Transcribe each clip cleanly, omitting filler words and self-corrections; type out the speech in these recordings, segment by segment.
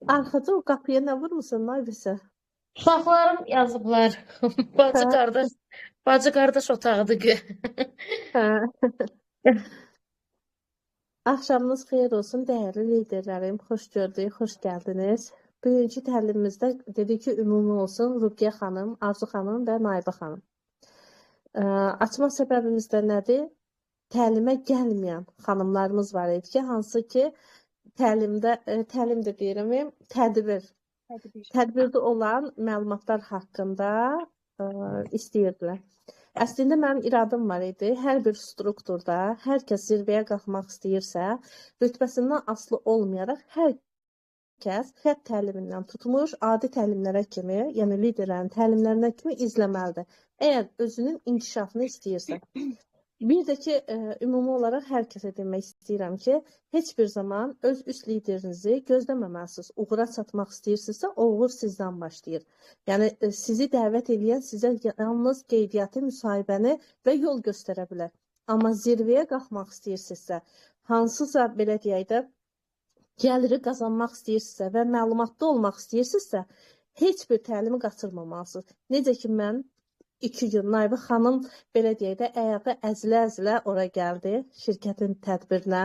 Arxaca o qapıya nə vurmusan, Naybisə? Uşaqlarım yazıblar. Hə, Bacı qardaş otağıdır. hə. Axşamınız xeyir olsun, dəyərli liderlərim. Xoş gördük, xoş gəldiniz. Birinci təlimimizdə dedik ki, ümumi olsun Ruqiyyə xanım, Arzu xanım və Naibə xanım. Açma səbəbimiz də nədir? Təlimə gəlməyən xanımlarımız var idi ki, hansı ki, təlim də deyirəm, tədbirdə olan məlumatlar haqqında istəyirdilər. Əslində mənim iradım var idi. Hər bir strukturda hər kəs zirvəyə qalxmaq istəyirsə, rütbəsindən asılı olmayaraq hər kəs xətt təlimindən tutmuş adi təlimlərə kimi, yəni liderlərin təlimlərinə kimi izləməlidir. Əgər özünün inkişafını istəyirsə. Bir də ki, ümumi olaraq hər kəsə demək istəyirəm ki, heç bir zaman öz üst liderinizi gözləməməlisiniz. Uğura çatmaq istəyirsinizsə, o uğur sizdən başlayır. Yəni, sizi dəvət edən sizə yalnız qeydiyyatı, müsahibəni və yol göstərə bilər. Amma zirvəyə qalxmaq istəyirsinizsə, hansısa, belə deyək də, gəliri qazanmaq istəyirsinizsə və məlumatlı olmaq istəyirsinizsə, heç bir təlimi qaçırmamalısınız. Necə ki, mən 2 gün Naibə xanım, belə deyək də, əyağı əzilə-əzilə ora gəldi şirkətin tədbirinə.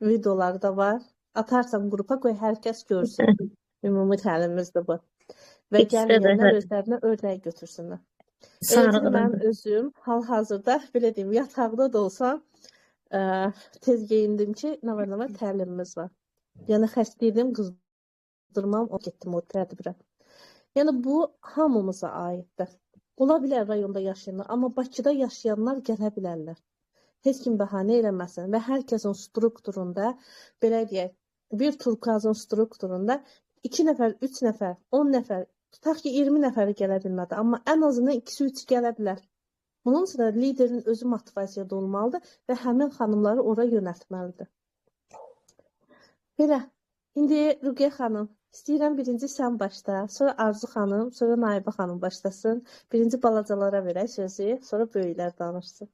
Videoları da var. Atarsam qrupa qoy, hər kəs görsün. Ümumi təlimimiz də bu. Və İkisi də gəlməyənlər özlərinə ördək götürsünlər. Elə ki, sarıqdır. mən özüm hal-hazırda, belə deyim, yataqda da olsam, tez geyindim ki, nə var təlimimiz var. Yəni, xəstəydim, qızdırmam, getdim o tədbirə. Yəni, bu hamımıza aiddir. Ola bilər rayonda yaşayanlar, amma Bakıda yaşayanlar gələ bilərlər. Heç kim bəhanə eləməsin və hər kəsin strukturunda, belə deyək, bir turkuazın strukturunda 2 nəfər, 3 nəfər, 10 nəfər, tutaq ki, 20 nəfəri gələ bilmədi, amma ən azından 2-3 gələ bilər. Bunun üçün də liderin özü motivasiyada olmalıdır və həmin xanımları ora yönəltməlidir. Belə, indi Ruqiyyə xanım, istəyirəm birinci sən başla, sonra Arzu xanım, sonra Naibə xanım başlasın. Birinci balacalara verək sözü, sonra böyüklər danışsın.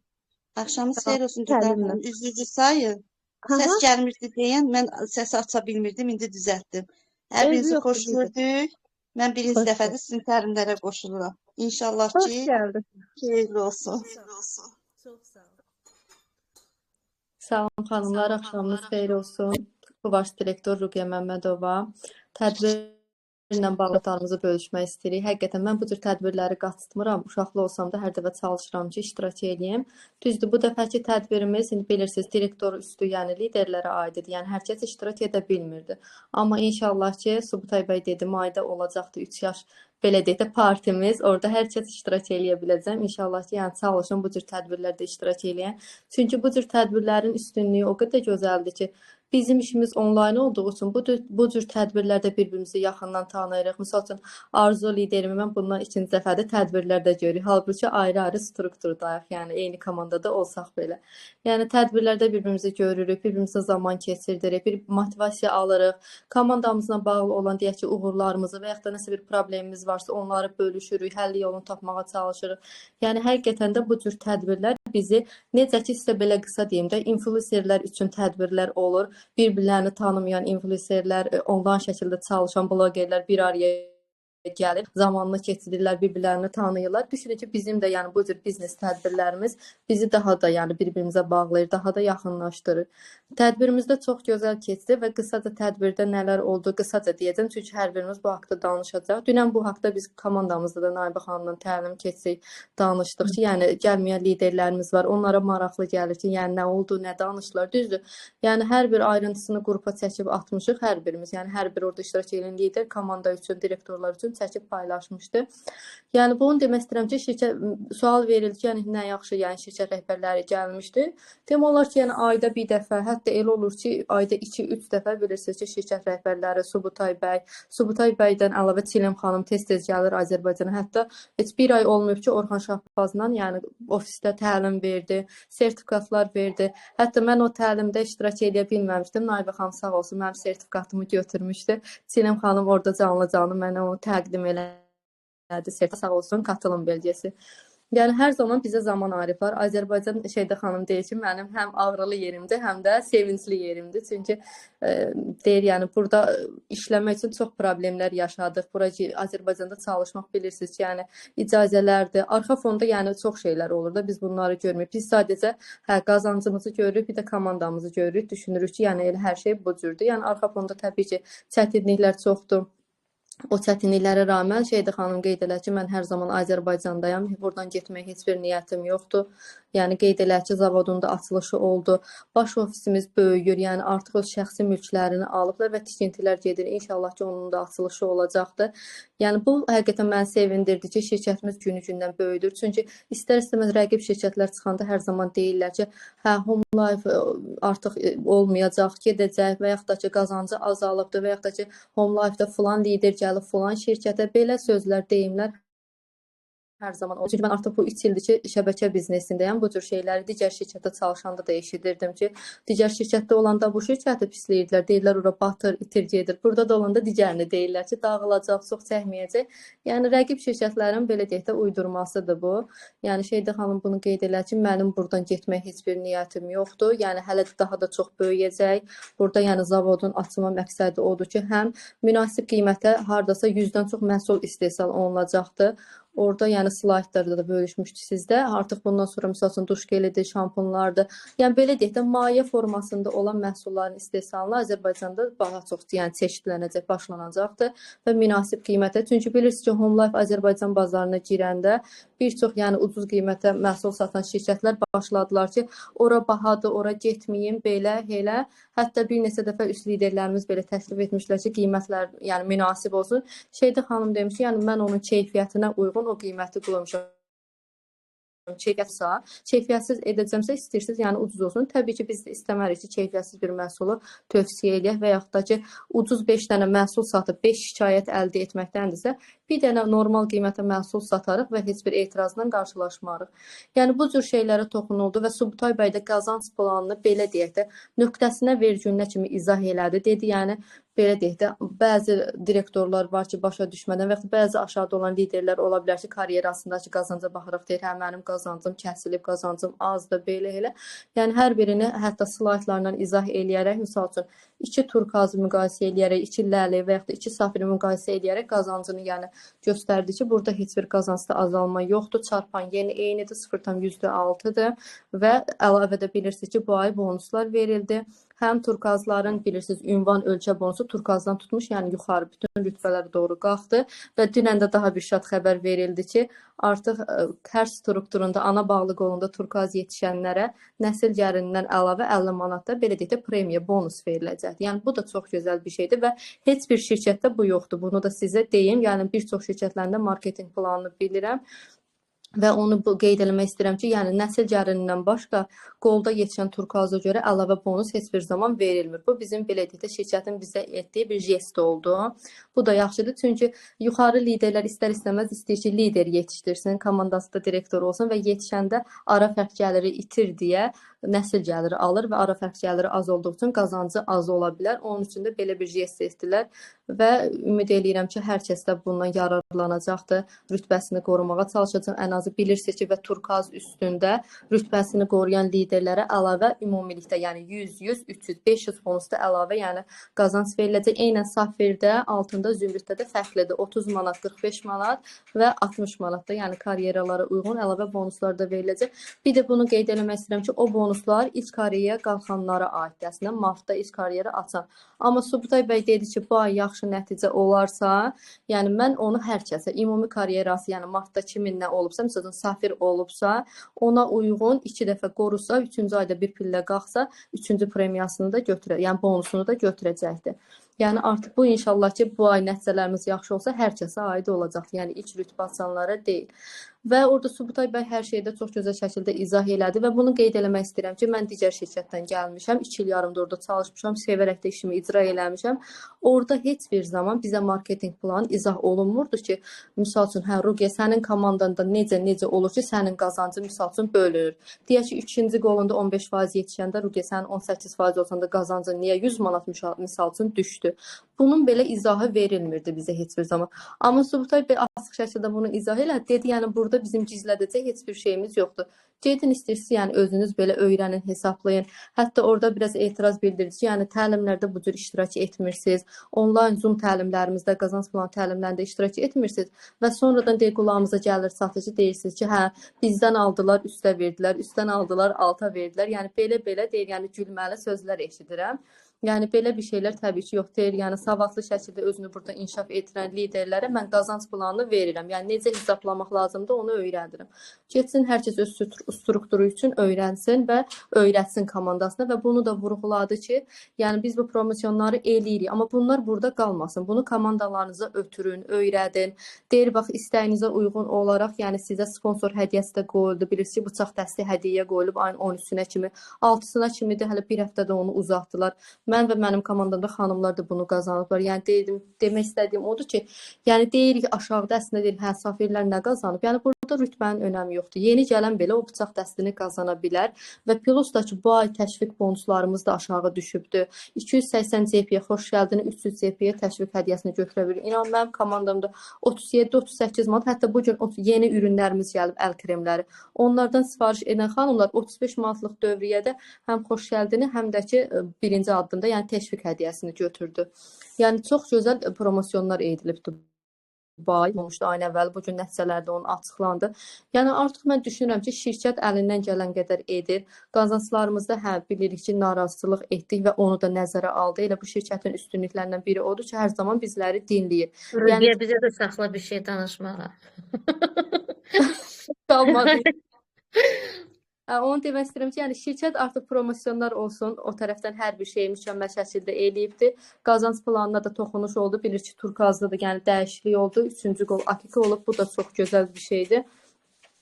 Axşamınız xeyir olsun Gülnar Təlimlə. xanım. Üzrünüzü sayın. Səs gəlmirdi deyən, mən səsi aça bilmirdim, indi düzəltdim. Hər Eybi birinizi yoxdur, xoş lider. gördük. Mən birinci Xoş dəfədir gəldin. sizin təlimlərə qoşuluram. İnşallah Xoş ki, gəldin. xeyirli olsun. Çox sağ ol. Salam xanımlar, axşamınız xeyir olsun. Baş direktor Ruqiyyə Məmmədova. Tədbirlə bağlıqlarımızı bölüşmək istəyirik. Həqiqətən mən bu cür tədbirləri qaçırtmıram. Uşaqlı olsam da hər dəfə çalışıram ki, iştirak edeyim. Düzdür, bu dəfəki tədbirimiz, indi bilirsiniz, direktor üstü, yəni liderlərə aiddir. Yəni hər kəs iştirak edə bilmirdi. Amma inşallah ki, Subutay bəy dedi, mayda olacaqdı 3 yaş belə deyək də partimiz. Orada hər kəs iştirak edə biləcəm. İnşallah ki, yəni çalışın bu cür tədbirlərdə iştirak edin. Çünki bu cür tədbirlərin üstünlüyü o qədər gözəldir ki, bizim işimiz onlayn olduğu üçün bu cür tədbirlərdə bir-birimizi yaxından tanıyırıq. Məsəl üçün Arzu liderimi mən bundan ikinci dəfədir tədbirlərdə görürük. Halbuki ayrı-ayrı strukturdayıq, yəni eyni komandada olsaq belə. Yəni tədbirlərdə bir-birimizi görürük, bir-birimizə zaman keçirdirik, bir motivasiya alırıq. Komandamızla bağlı olan deyək ki, uğurlarımızı və yaxud da nəsə bir problemimiz varsa onları bölüşürük, həll yolunu tapmağa çalışırıq. Yəni həqiqətən də bu cür tədbirlər bizi necə ki, sizə belə qısa deyim də, influencerlər üçün tədbirlər olur. Bir-birlərini tanımayan influencerlər, onlayn şəkildə çalışan blogerlər bir araya gəlir, zamanını keçirirlər, bir-birlərini tanıyırlar. Düşünün ki, bizim də yəni bu cür biznes tədbirlərimiz bizi daha da yəni bir-birimizə bağlayır, daha da yaxınlaşdırır. Tədbirimizdə çox gözəl keçdi və qısaca tədbirdə nələr oldu, qısaca deyəcəm, çünki hər birimiz bu haqqda danışacaq. Dünən bu haqqda biz komandamızda da Naibə xanımla təlim keçsək, danışdıq ki, yəni gəlməyən liderlərimiz var, onlara maraqlı gəlir ki, yəni nə oldu, nə danışdılar, düzdür. Yəni hər bir ayrıntısını qrupa çəkib atmışıq hər birimiz, yəni hər bir orada iştirak edən lider komanda üçün, direktorlar üçün çəkib paylaşmışdı. Yəni bunu demək istəyirəm ki, şirkət sual verildi ki, yəni nə yaxşı, yəni şirkət rəhbərləri gəlmişdi. Demək olar ki, yəni ayda bir dəfə, hətta elə olur ki, ayda 2-3 dəfə bilirsiniz ki, şirkət rəhbərləri Subutay bəydən əlavə Çiləm xanım tez-tez gəlir Azərbaycana. Hətta heç bir ay olmayıb ki, Orxan Şahbazla, yəni ofisdə təlim verdi, sertifikatlar verdi. Hətta mən o təlimdə iştirak edə bilməmişdim. Naibə xanım sağ olsun, mənim sertifikatımı götürmüşdü. Çiləm xanım orada canlı-canlı mənə onu təqdim elədi. Sağ olsun, katılım belgesi. Yəni hər zaman bizə zaman ayırıblar. Azərbaycan Şeydə xanım deyir ki, mənim həm ağrılı yerimdir, həm də sevincli yerimdir. Çünki deyir, yəni burada işləmək üçün çox problemlər yaşadıq. Bura Azərbaycanda çalışmaq bilirsiniz ki, yəni icazələrdir. Arxa fonda yəni çox şeylər olur da biz bunları görmürük. Biz sadəcə qazancımızı görürük, bir də komandamızı görürük, düşünürük ki, yəni elə hər şey bu cürdür. Yəni arxa fonda təbii ki, çətinliklər çoxdur. O çətinliklərə rağmen Şeydə xanım qeyd elədi ki, mən hər zaman Azərbaycandayam, buradan getmək heç bir niyyətim yoxdur. Yəni qeyd elədi ki, zavodun da açılışı oldu. Baş ofisimiz böyüyür, yəni artıq öz şəxsi mülklərini alıblar və tikintilər gedir. İnşallah ki, onun da açılışı olacaqdır. Yəni bu həqiqətən məni sevindirdi ki, şirkətimiz günü-gündən böyüdür. Çünki istər-istəməz rəqib şirkətlər çıxanda hər zaman deyirlər ki, hə, Home Life artıq olmayacaq, gedəcək və yaxud da ki, qazancı azalıbdır və yaxud da ki, Home Life-da filan lider gəlib filan şirkətə belə sözlər, deyimlər hər zaman olur. Çünki mən artıq bu 3 ildir ki, şəbəkə biznesindəyəm. Bu cür şeyləri digər şirkətdə çalışanda da eşidirdim ki, digər şirkətdə olanda bu şirkəti pisləyirdilər. Deyirlər, ora batır, itir gedir. Burada da olanda digərini deyirlər ki, dağılacaq, çox çəkməyəcək. Yəni rəqib şirkətlərin belə deyək də uydurmasıdır bu. Yəni Şeydə xanım bunu qeyd elədi ki, mənim buradan getmək heç bir niyyətim yoxdur. Yəni hələ daha da çox böyüyəcək. Burada yəni zavodun açılma məqsədi odur ki, həm münasib qiymətə hardasa 100-dən çox məhsul istehsal olunacaqdır. Orada yəni slaydlarda da bölüşmüşdük sizdə. Artıq bundan sonra məsəl üçün duş gelidir, şampunlardır. Yəni belə deyək də maye formasında olan məhsulların istehsalına Azərbaycanda daha çox yəni çeşidlənəcək, başlanacaqdır və münasib qiymətə. Çünki bilirsiniz ki, Home Life Azərbaycan bazarına girəndə bir çox yəni ucuz qiymətə məhsul satan şirkətlər başladılar ki, ora bahadır, ora getməyin, belə, elə. Hətta bir neçə dəfə üst liderlərimiz belə təklif etmişlər ki, qiymətlər yəni münasib olsun. Şeydə xanım demiş ki, yəni mən onun keyfiyyətinə uyğun o qiyməti qoymuşam. Keyfiyyətsiz edəcəmsə istəyirsiniz, yəni ucuz olsun. Təbii ki, biz də istəmərik ki, keyfiyyətsiz bir məhsulu tövsiyə edək və yaxud da ki, ucuz 5 dənə məhsul satıb 5 şikayət əldə etməkdəndirsə, bir dənə normal qiymətə məhsul satarıq və heç bir etirazla qarşılaşmarıq. Yəni bu cür şeylərə toxunuldu və Subutay bəy də qazanc planını belə deyək də nöqtəsinə vergülünə kimi izah elədi. Dedi, yəni belə deyək də, bəzi direktorlar var ki, başa düşmədən və yaxud bəzi aşağıda olan liderlər ola bilər ki, karyerasındakı qazanca baxırıq, deyir, hə, mənim qazancım kəsilib, qazancım azdır, belə elə. Yəni, hər birini hətta slaydlarla izah eləyərək, misal üçün, 2 turkazı müqayisə eləyərək, 2 ləli və yaxud da 2 safiri müqayisə eləyərək qazancını yəni göstərdi ki, burada heç bir qazancda azalma yoxdur, çarpan yeni eynidir, 0,6-dır və əlavədə bilirsiniz ki, bu ay bonuslar verildi. Həm turkazların bilirsiniz ünvan ölçə bonusu turkazdan tutmuş, yəni yuxarı bütün rütbələrə doğru qalxdı və dünən də daha bir şad xəbər verildi ki, artıq hər strukturunda ana bağlıq olunda turkaz yetişənlərə nəsil gəlirindən əlavə 50 manatda belə deyək də premiya bonus veriləcəkdir. Yəni bu da çox gözəl bir şeydir və heç bir şirkətdə bu yoxdur. Bunu da sizə deyim. Yəni bir çox şirkətlərində marketinq planını bilirəm. Və onu qeyd eləmək istəyirəm ki, yəni nəsil gəlirindən başqa qolda yetişən turkaza görə əlavə bonus heç bir zaman verilmir. Bu bizim belə deyək də şirkətin bizə etdiyi bir jest oldu. Bu da yaxşıdır, çünki yuxarı liderlər istər-istəməz istəyir ki, lider yetişdirsin, komandası da direktor olsun və yetişəndə ara fərq gəliri itir deyə nəsil gəliri alır və ara fərq gəliri az olduğu üçün qazancı az ola bilər. Onun üçün də belə bir jest etdilər və ümid edirəm ki, hər kəs də bundan yararlanacaqdır, rütbəsini qorumağa çalışacaq. Ən azı bilirsiniz ki, və turkaz üstündə rütbəsini qoruyan liderlərə əlavə ümumilikdə, yəni 100, 100, 300, 500 bonusda əlavə, yəni qazanc veriləcək. Eynən safirdə, altında, zümrüddə də fərqlidir. 30 manat, 45 manat və 60 manatda, yəni karyeralara uyğun əlavə bonuslar da veriləcək. Bir də bunu qeyd eləmək istəyirəm ki, o bonuslar iç karyeraya qalxanlara aiddir. Əslində martda iç karyera açan. Amma Subutay bəy dedi ki, bu ay yaxşı nəticə olarsa, yəni mən onu hər kəsə, ümumi karyerası, yəni martda kimin nə olubsa, məsələn, safir olubsa, ona uyğun 2 dəfə qorusa, 3-cü ayda bir pillə qalxsa, 3-cü premiyasını da götürəcək, yəni bonusunu da götürəcəkdir. Yəni artıq bu inşallah ki, bu ay nəticələrimiz yaxşı olsa, hər kəsə aid olacaq. Yəni ilk rütbə açanlara deyil. Və orada Subutay bəy hər şeydə çox gözəl şəkildə izah elədi və bunu qeyd eləmək istəyirəm ki, mən digər şirkətdən gəlmişəm, 2 il yarımda orada çalışmışam, sevərək də işimi icra eləmişəm. Orada heç bir zaman bizə marketinq planı izah olunmurdu ki, misal üçün, hə, Ruqiyyə, sənin komandanda necə olur ki, sənin qazancın misal üçün bölünür. Deyək ki, 3-cü qolunda 15% yetişəndə Ruqiyyə, sənin 18% olsanda qazancın niyə 100 manat misal üçün düşdü? düşübdür. Bunun belə izahı verilmirdi bizə heç bir zaman. Amma Subutay bəy açıq şəkildə bunu izah elədi. Dedi, yəni burada bizim gizlədəcək heç bir şeyimiz yoxdur. Gedin istəyirsiniz, yəni özünüz belə öyrənin, hesablayın. Hətta orada biraz etiraz bildirici, yəni təlimlərdə bu cür iştirak etmirsiniz. Onlayn Zoom təlimlərimizdə, qazanc planı təlimlərində iştirak etmirsiniz və sonradan deyir qulağımıza gəlir satıcı deyirsiniz ki, hə, bizdən aldılar, üstə verdilər, üstdən aldılar, alta verdilər. Yəni belə deyir, yəni gülməli sözlər eşidirəm. Yəni belə bir şeylər təbii ki, yox deyil. Yəni savadlı şəkildə özünü burada inkişaf etdirən liderlərə mən qazanc planını verirəm. Yəni necə hesablamaq lazımdır, onu öyrədirəm. Getsin hər kəs öz strukturu üçün öyrənsin və öyrətsin komandasına və bunu da vurğuladı ki, yəni biz bu promosyonları eləyirik, amma bunlar burada qalmasın. Bunu komandalarınıza ötürün, öyrədin. Deyir bax istəyinizə uyğun olaraq, yəni sizə sponsor hədiyyəsi də qoyuldu. Bilirsiniz ki, bıçaq dəsti hədiyyə qoyulub ayın 13-sünə kimi, 6-sına kimi də hələ bir həftədə onu uzatdılar. Mən və mənim komandamda xanımlar da bunu qazanıblar. Yəni demək istədiyim odur ki, yəni deyirik aşağıda əslində deyir, hə safirlər nə qazanıb? Yəni burada rütbənin önəmi yoxdur. Yeni gələn belə o bıçaq dəstini qazana bilər və Plus-dakı bu ay təşviq bonuslarımız da aşağı düşübdür. 280 CP-yə xoş gəldin, 300 CP-yə təşviq hədiyyəsini götürə bilir. İnan mənim komandamda 37-38 manat, hətta bu gün yeni ürünlərimiz gəlib, əl kremləri. Onlardan sifariş edən xanımlar 35 manatlıq dövriyyədə həm xoş gəldini, həm də ki birinci addımda, yəni təşviq hədiyyəsini götürdü. Yəni çox gözəl promosyonlar edilibdir. Bu ay olmuşdu ayın əvvəli, bu gün nəticələrdə onun açıqlandı. Yəni artıq mən düşünürəm ki, şirkət əlindən gələn qədər edir. Qazanclarımızda hə bilirik ki, narazıçılıq etdik və onu da nəzərə aldı. Elə bu şirkətin üstünlüklərindən biri odur ki, hər zaman bizləri dinləyir. Yəni bizə də saxla bir şey danışmağa. Qalmadı. Onu demək istəyirəm ki, yəni şirkət artıq promosyonlar olsun, o tərəfdən hər bir şeyi mükəmməl şəkildə eləyibdi. Qazanc planına da toxunuş oldu. Bilir ki, Turkazda da yəni dəyişiklik oldu. 3-cü qol Akika olub. Bu da çox gözəl bir şeydir.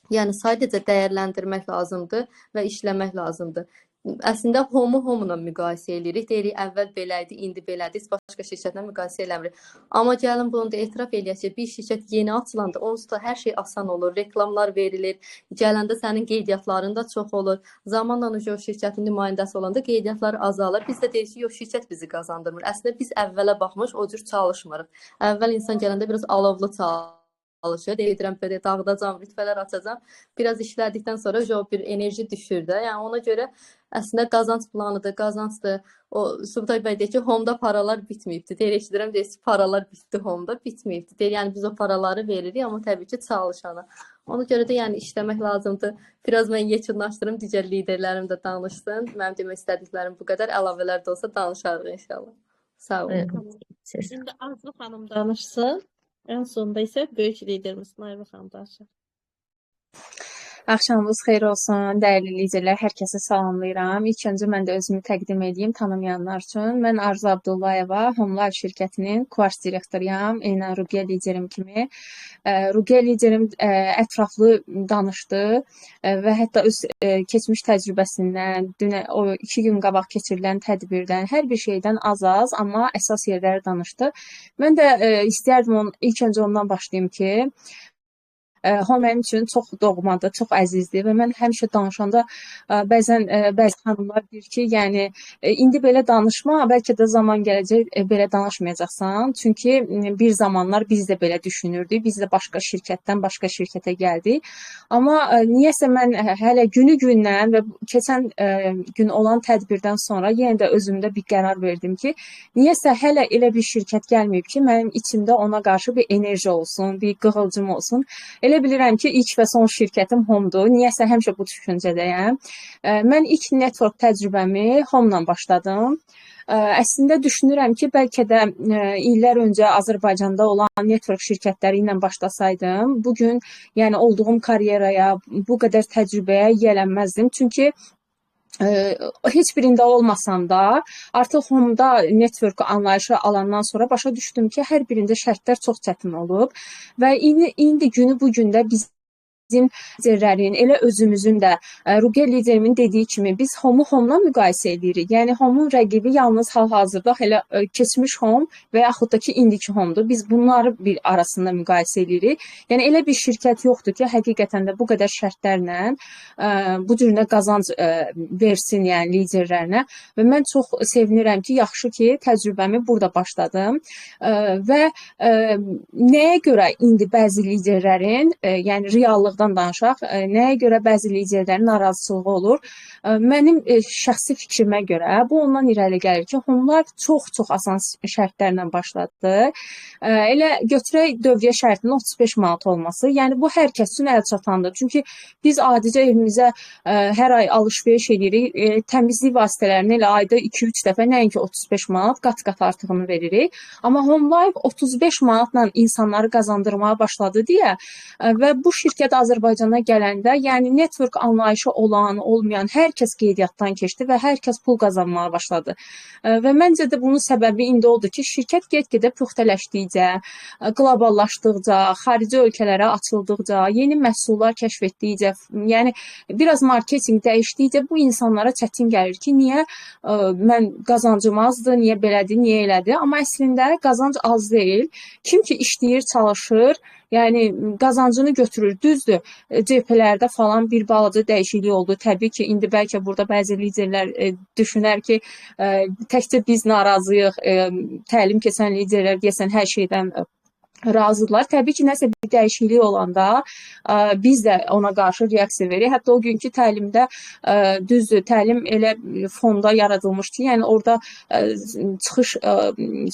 Yəni sadəcə dəyərləndirmək lazımdır və işləmək lazımdır. Əslində homla müqayisə edirik. Deyirik əvvəl belə idi, indi belədir. Heç başqa şirkətlə müqayisə eləmirik. Amma gəlin bunu da etiraf eləyək ki, bir şirkət yeni açılanda onsuz da hər şey asan olur. Reklamlar verilir. Gələndə sənin qeydiyyatların da çox olur. Zamanla o şirkətin nümayəndəsi olanda qeydiyyatlar azalır. Biz də deyirik ki, yox şirkət bizi qazandırmır. Əslində biz əvvələ baxmış o cür çalışmırıq. Əvvəl insan gələndə biraz alovlu çalışır. Deyirəm belə dağıdacam, rütbələr açacam. Biraz işlədikdən sonra bir enerji düşür də. Yəni ona görə əslində qazanc planıdır, qazancdır. O Subutay bəy deyir ki, Homda paralar bitməyibdi. Deyir, eşidirəm, deyir ki, paralar bitdi Homda, bitməyibdi. Deyir, yəni biz o paraları veririk, amma təbii ki, çalışana. Ona görə də yəni işləmək lazımdır. Biraz mən yekunlaşdırım, digər liderlərim də danışsın. Mənim demək istədiklərim bu qədər. Əlavələr də olsa danışarıq inşallah. Sağ olun. İndi Arzu xanım danışsın. Ən sonda isə böyük liderimiz Nayva xanım danışır. Axşamınız xeyir olsun, dəyərli liderlər, hər kəsi salamlayıram. İlk öncə mən də özümü təqdim edeyim tanımayanlar üçün. Mən Arzu Abdullayeva, HomeLife şirkətinin kurs direktoruyam, eynən Ruqiyyə liderim kimi. Ruqiyyə liderim ətraflı danışdı və hətta öz keçmiş təcrübəsindən, o 2 gün qabaq keçirilən tədbirdən, hər bir şeydən az, amma əsas yerləri danışdı. Mən də istəyərdim ilk öncə ondan başlayım ki, Home mənim üçün çox doğmadır, çox əzizdir və mən həmişə danışanda bəzi xanımlar deyir ki, yəni indi belə danışma, bəlkə də zaman gələcək belə danışmayacaqsan. Çünki bir zamanlar biz də belə düşünürdük. Biz də başqa şirkətdən başqa şirkətə gəldik. Amma niyəsə mən hələ günü-gündən və keçən gün olan tədbirdən sonra yenə də özümdə bir qərar verdim ki, niyəsə hələ elə bir şirkət gəlməyib ki, mənim içimdə ona qarşı bir enerji olsun, bir qığılcım olsun. Elə bilirəm ki, ilk və son şirkətim Home'dur. Niyəsə həmişə bu düşüncədəyəm. Mən ilk network təcrübəmi Home-la başladım. Əslində düşünürəm ki, bəlkə də illər öncə Azərbaycanda olan network şirkətləri ilə başlasaydım, bugün yəni olduğum karyeraya, bu qədər təcrübəyə yiyələnməzdim. Çünki heç birində olmasam da, artıq Home'da network anlayışı alandan sonra başa düşdüm ki, hər birində şərtlər çox çətin olub və indi günü bu gündə biz bizim liderlərin, elə özümüzün də Ruqiyyə liderimin dediyi kimi biz Homu Homla müqayisə edirik. Yəni Homun rəqibi yalnız hal-hazırda elə keçmiş Hom və yaxud da ki indiki Homdur. Biz bunları bir arasında müqayisə edirik. Yəni elə bir şirkət yoxdur ki, həqiqətən də bu qədər şərtlərlə bu cür qazanc versin, yəni liderlərinə. Və mən çox sevinirəm ki, yaxşı ki, təcrübəmi burada başladım. Və nəyə görə indi bəzi liderlərin, yəni reallıq danışaq, nəyə görə bəzi liderlərin narazılığı olur? Mənim şəxsi fikrimə görə bu ondan irəli gəlir ki, Home çox asan şərtlərlə başladı. Elə götürək dövriyə şərtinin 35 manat olması. Yəni bu hər kəs üçün əl çatandır. Çünki biz adicə evimizə hər ay alış-veriş edirik. Təmizlik vasitələrini elə ayda 2-3 dəfə, nəinki 35 manat qat-qat artığını veririk. Amma Home 35 manatla insanları qazandırmaya başladı deyə və bu şirkət Azərbaycana gələndə, yəni network anlayışı olan, olmayan hər kəs qeydiyyatdan keçdi və hər kəs pul qazanmağa başladı. Və məncə də bunun səbəbi indi odur ki, şirkət get-gedə puxtələşdikcə, qloballaşdıqca, xarici ölkələrə açıldıqca, yeni məhsullar kəşf etdikcə, yəni biraz marketinq dəyişdikcə bu insanlara çətin gəlir ki, niyə mən qazancım azdır, niyə belədir, niyə elədir? Amma əslində qazanc az deyil. Kim ki işləyir, çalışır, yəni qazancını götürür, düzdür. CP-lərdə falan bir balaca dəyişiklik oldu. Təbii ki, indi bəlkə burada bəzi liderlər düşünər ki, təkcə biz narazıyıq, təlim keçən liderlər deyəsən hər şeydən razıdırlar. Təbii ki, nəsə bir dəyişiklik olanda biz də ona qarşı reaksiya veririk. Hətta o günkü təlimdə düzdür, təlim elə fonda yaradılmışdı. Yəni orada çıxış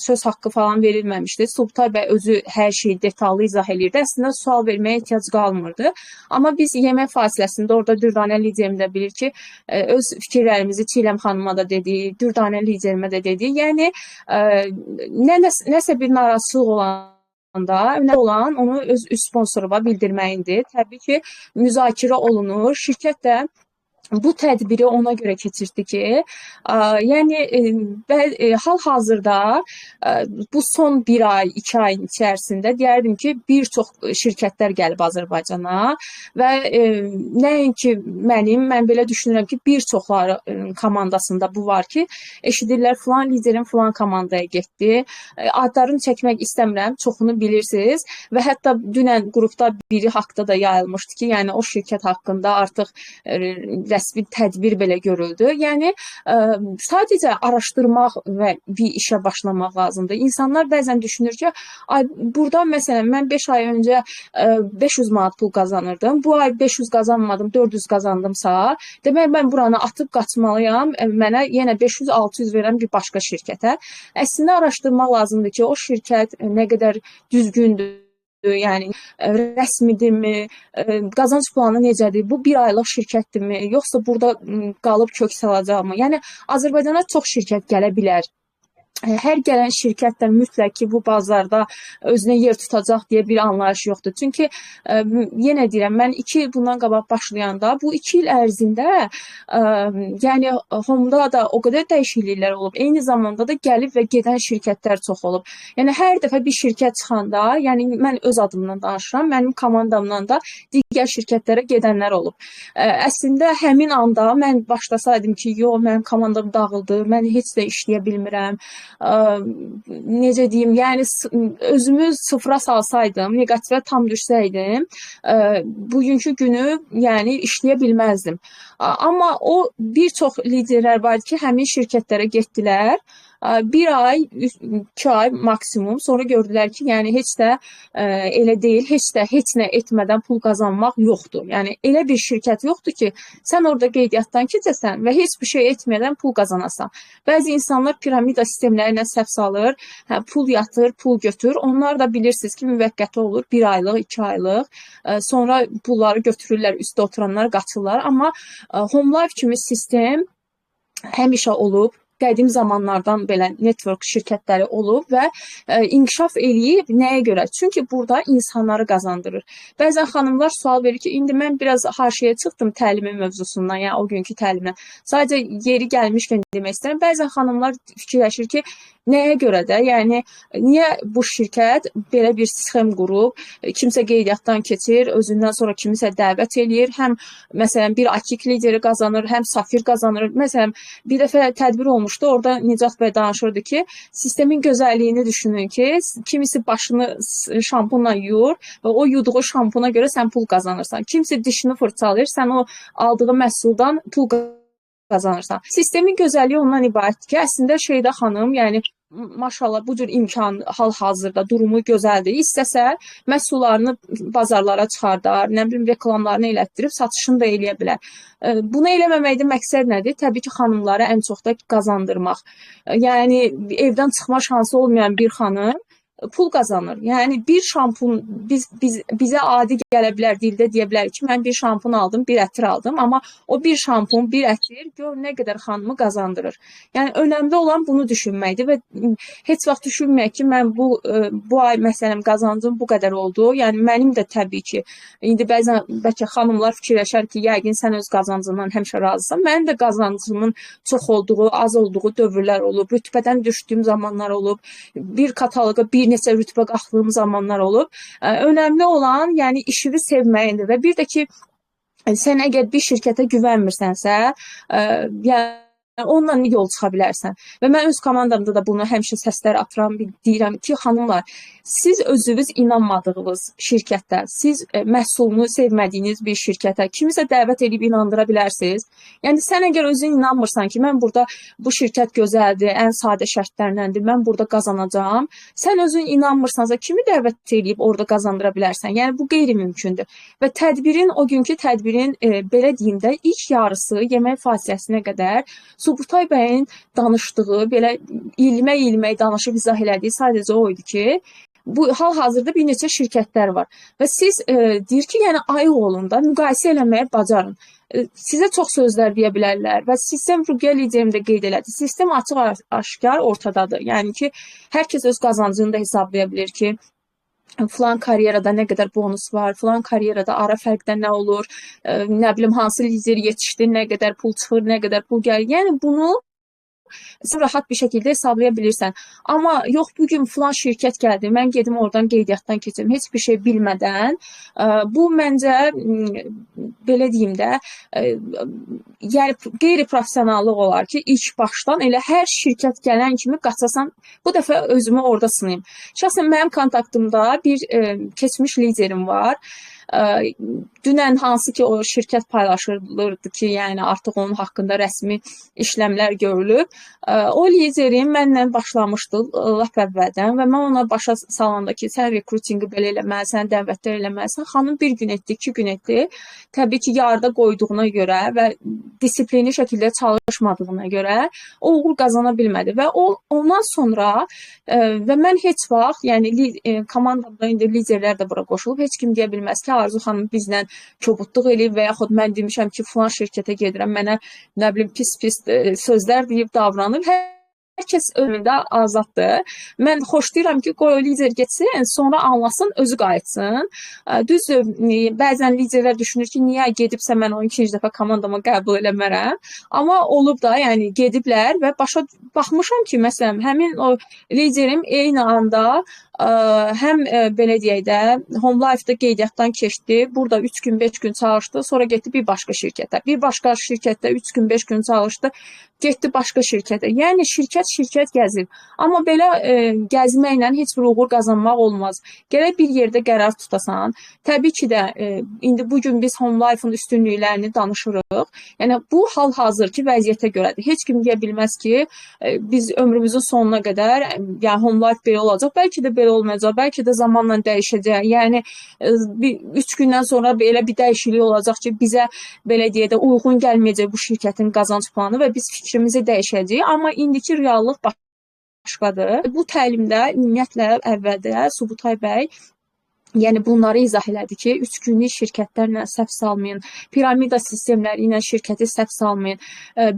söz haqqı falan verilməmişdi. Subtay bəy özü hər şeyi detallı izah edirdi. Əslində sual verməyə ehtiyac qalmırdı. Amma biz yemək fasiləsində orada Dürdanə liderim də bilir ki, öz fikirlərimizi Çiləm xanıma da dedik, Dürdanə liderimə də dedik. Yəni nəsə bir narazılıq olan önəmli olan onu öz üst sponsoruna bildirməyindir. Təbii ki, müzakirə olunur. Şirkət də bu tədbiri ona görə keçirdi ki, yəni hal-hazırda bu son 1 ay, 2 ayın içərisində deyərdim ki, bir çox şirkətlər gəlib Azərbaycana və nəinki mən belə düşünürəm ki, bir çoxları komandasında bu var ki, eşidirlər filan liderin filan komandaya getdi. Adlarını çəkmək istəmirəm, çoxunu bilirsiniz və hətta dünən qrupda biri haqda da yayılmışdı ki, yəni o şirkət haqqında artıq rəsmi tədbir belə görüldü. Yəni sadəcə araşdırmaq və bir işə başlamaq lazımdır. İnsanlar bəzən düşünür ki, burada məsələn mən 5 ay öncə 500 manat pul qazanırdım. Bu ay 500 qazanmadım, 400 qazandımsa, demək mən buranı atıb qaçmalıyam. Mənə yenə 500-600 verən bir başqa şirkətə. Əslində araşdırmaq lazımdır ki, o şirkət nə qədər düzgündür, yəni rəsmidirmi, qazanc planı necədir, bu 1 aylıq şirkətdirmi, yoxsa burada qalıb kök salacaqmı? Yəni Azərbaycana çox şirkət gələ bilər. Hər gələn şirkət də mütləq ki, bu bazarda özünə yer tutacaq deyə bir anlayış yoxdur. Çünki yenə deyirəm, mən 2 il bundan qabaq başlayanda, bu 2 il ərzində yəni Home-da da o qədər dəyişikliklər olub. Eyni zamanda da gəlib və gedən şirkətlər çox olub. Yəni hər dəfə bir şirkət çıxanda, yəni mən öz adımdan danışıram, mənim komandamdan da digər şirkətlərə gedənlər olub. Əslində həmin anda mən başlasaydım ki, yox, mənim komandam dağıldı, mən heç də işləyə bilmirəm. Necə deyim, yəni özümü sıfıra salsaydım, neqativə tam düşsəydim, bugünkü günü yəni işləyə bilməzdim. Amma o bir çox liderlər var ki, həmin şirkətlərə getdilər. 1 ay, 2 ay maksimum. Sonra gördülər ki, yəni heç də elə deyil, heç nə etmədən pul qazanmaq yoxdur. Yəni elə bir şirkət yoxdur ki, sən orada qeydiyyatdan keçəsən və heç bir şey etmədən pul qazanasan. Bəzi insanlar piramida sistemləri ilə səhv salır, pul yatır, pul götür. Onlar da bilirsiniz ki, müvəqqəti olur, 1 aylıq, 2 aylıq. Sonra pulları götürürlər, üstdə oturanlar qaçırlar. Amma Home Life kimi sistem həmişə olub. Qədim zamanlardan belə network şirkətləri olub və inkişaf eləyib. Nəyə görə? Çünki burada insanları qazandırır. Bəzən xanımlar sual verir ki, indi mən biraz haşiyə çıxdım təlimin mövzusundan, yəni o günkü təlimdən. Sadəcə yeri gəlmişkən demək istəyirəm. Bəzən xanımlar fikirləşir ki, Nəyə görə də? Yəni niyə bu şirkət belə bir sxem qurub, kimsə qeydiyyatdan keçir, özündən sonra kimisə dəvət eləyir, həm məsələn bir Akik lideri qazanır, həm Safir qazanır. Məsələn, bir dəfə tədbir olmuşdu, orada Nicat bəy danışırdı ki, sistemin gözəlliyini düşünün ki, kimisi başını şampunla yuyur və o yuduğu şampuna görə sən pul qazanırsan. Kimisi dişini fırçalayır, sən o aldığı məhsuldan pul qazanırsan. Sistemin gözəlliyi ondan ibarətdir ki, əslində Şeyda xanım, yəni maşallah bu cür imkan hal-hazırda durumu gözəldir. İstəsə məhsullarını bazarlara çıxardar, nə bilim reklamlarını elətdirib satışını da eləyə bilər. Bunu eləməməkdə məqsəd nədir? Təbii ki, xanımları ən çox da qazandırmaq. Yəni evdən çıxma şansı olmayan bir xanım pul qazanır. Yəni bir şampun bizə adi gələ bilər, dildə deyə bilər ki, mən bir şampun aldım, bir ətir aldım, amma o bir şampun, bir ətir gör nə qədər xanımı qazandırır. Yəni önəmli olan bunu düşünməkdir və heç vaxt düşünməyək ki, mən bu ay məsələn qazancım bu qədər oldu. Yəni mənim də təbii ki, indi bəzən bəlkə xanımlar fikirləşər ki, yəqin sən öz qazancından həmişə razısan. Mənim də qazancımın çox olduğu, az olduğu dövrlər olub, rütbədən düşdüyüm zamanlar olub, bir kataloqa bir neçə rütbə qalxdığım zamanlar olub. Önəmli olan, yəni işini sevməyindir və bir də ki, sən əgər bir şirkətə güvənmirsənsə, yəni onunla yol çıxa bilərsən. Və mən öz komandamda da bunu həmişə səslər atıram, deyirəm ki, xanımlar, siz özünüz inanmadığınız şirkətdə, siz məhsulunu sevmədiyiniz bir şirkətə kimisə dəvət edib inandıra bilərsiniz. Yəni sən əgər özün inanmırsan ki, mən burada bu şirkət gözəldir, ən sadə şərtlərləndir, mən burada qazanacağam. Sən özün inanmırsansa kimi dəvət edib orada qazandıra bilərsən? Yəni bu qeyri-mümkündür. Və tədbirin, o günkü tədbirin belə deyim də ilk yarısı yemək fasiləsinə qədər Subutay bəyin danışdığı, belə ilmək danışıb izah elədiyi sadəcə o idi ki, bu hal-hazırda bir neçə şirkətlər var və siz deyir ki, yəni ayıq olun da, müqayisə eləməyə bacarın. Sizə çox sözlər deyə bilərlər və sistem Ruqiyyə liderim də qeyd elədi. Sistem açıq-aşkar ortadadır. Yəni ki, hər kəs öz qazancını da hesablaya bilir ki, filan karyerada nə qədər bonus var, filan karyerada ara fərqdə nə olur, nə bilim hansı lider yetişdi, nə qədər pul çıxır, nə qədər pul gəlir. Yəni bunu sən rahat bir şəkildə hesablaya bilirsən. Amma yox, bugün filan şirkət gəldi, mən gedim oradan qeydiyyatdan keçim, heç bir şey bilmədən. Bu məncə, belə deyim də, yəni qeyri-professionallıq olar ki, ilk başdan elə hər şirkət gələn kimi qaçasan, bu dəfə özümü orada sınayım. Şəxsən mənim kontaktımda bir keçmiş liderim var. Dünən hansı ki o şirkət paylaşılırdı ki, yəni artıq onun haqqında rəsmi işləmlər görülüb. O liderim mənlə başlamışdı lap əvvəldən və mən ona başa salanda ki, sən rekrutinqi belə eləməlisən, dəvətlər eləməlisən. Xanım bir gün etdi, 2 gün etdi. Təbii ki, yarıda qoyduğuna görə və disiplinli şəkildə çalışmadığına görə o uğur qazana bilmədi və ondan sonra və mən heç vaxt, yəni komandamda indi liderlər də bura qoşulub, heç kim deyə bilməz ki, Arzu xanım bizlə kobudluq eləyib və yaxud mən demişəm ki, filan şirkətə gedirəm, mənə nə bilim pis sözlər deyib davranır. Hər kəs önündə azaddır. Mən xoşlayıram ki, qoy o lider getsin, sonra anlasın, özü qayıtsın. Düzdür, bəzən liderlər düşünür ki, niyə gedibsə mən onu ikinci dəfə komandama qəbul eləmərəm. Amma olub da, yəni gediblər və başa baxmışam ki, məsələn, həmin o liderim eyni anda həm belə deyək də Home Life-da qeydiyyatdan keçdi. Burada 3 gün, 5 gün çalışdı, sonra getdi bir başqa şirkətə. Bir başqa şirkətdə 3 gün, 5 gün çalışdı, getdi başqa şirkətə. Yəni şirkət gəzir. Amma belə gəzməklə heç bir uğur qazanmaq olmaz. Gərək bir yerdə qərar tutasan. Təbii ki də indi bu gün biz Home Life-ın üstünlüklərini danışırıq. Yəni bu hal-hazırki vəziyyətə görədir. Heç kim deyə bilməz ki, biz ömrümüzün sonuna qədər, yəni Home Life belə olacaq. Bəlkə də belə olmayacaq, bəlkə də zamanla dəyişəcək. Yəni 3 gündən sonra belə bir dəyişiklik olacaq ki, bizə belə deyə də uyğun gəlməyəcək bu şirkətin qazanc planı və biz fikrimizi dəyişəcəyik. Amma indiki reallıq başqadır. Bu təlimdə ümumiyyətlə əvvəldə Subutay bəy Yəni bunları izah elədi ki, 3 günlük şirkətlərlə səhv salmayın, piramida sistemləri ilə şirkəti səhv salmayın.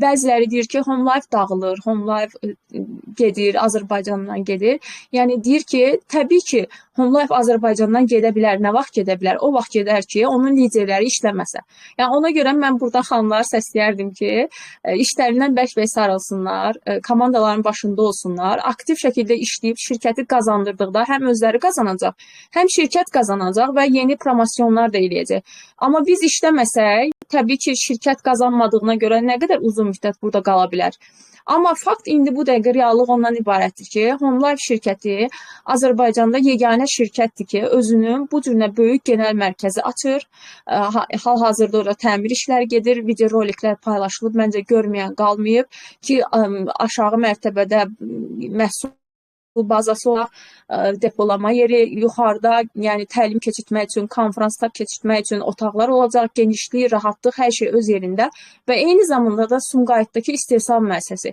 Bəziləri deyir ki, Home Life dağılır, Home Life gedir, Azərbaycandan gedir. Yəni deyir ki, təbii ki, Home Life Azərbaycandan gedə bilər. Nə vaxt gedə bilər? O vaxt gedər ki, onun liderləri işləməsə. Yəni ona görə mən burada xanımları səsləyərdim ki, işlərindən bərk-bərk sarılsınlar, komandaların başında olsunlar, aktiv şəkildə işləyib şirkəti qazandırdıqda həm özləri qazanacaq, həm şirkət qazanacaq və yeni promosyonlar da eləyəcək. Amma biz işləməsək, təbii ki, şirkət qazanmadığına görə nə qədər uzun müddət burada qala bilər. Amma fakt indi bu dəqiqə reallıq ondan ibarətdir ki, Home Life şirkəti Azərbaycanda yeganə şirkətdir ki, özünün bu cürlə böyük genel mərkəzi açır. Hal-hazırda orada təmir işləri gedir, videoroliklər paylaşılıb, məncə görməyən qalmayıb ki, aşağı mərtəbədə məhsul bazası olaraq depolama yeri, yuxarıda yəni təlim keçirtmək üçün, konferanslar keçirtmək üçün otaqlar olacaq, genişlik, rahatlıq, hər şey öz yerində və eyni zamanda da Sumqayıtdakı istehsal müəssisəsi.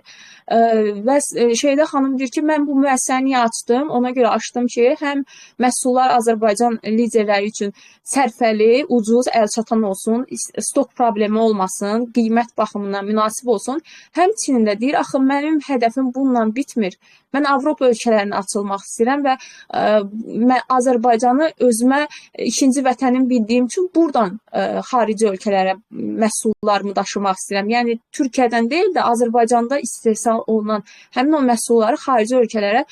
Və Şeydə xanım deyir ki, mən bu müəssisəni niyə açdım? Ona görə açdım ki, həm məhsullar Azərbaycan liderləri üçün sərfəli, ucuz, əlçatan olsun, stok problemi olmasın, qiymət baxımından münasib olsun. Həmçinin də deyir, axı mənim hədəfim bununla bitmir. Mən Avropa ölkələrinə açılmaq istəyirəm və mən Azərbaycanı özümə ikinci vətənim bildiyim üçün buradan xarici ölkələrə məhsullarımı daşımaq istəyirəm. Yəni Türkiyədən deyil də Azərbaycanda istehsal olunan həmin o məhsulları xarici ölkələrə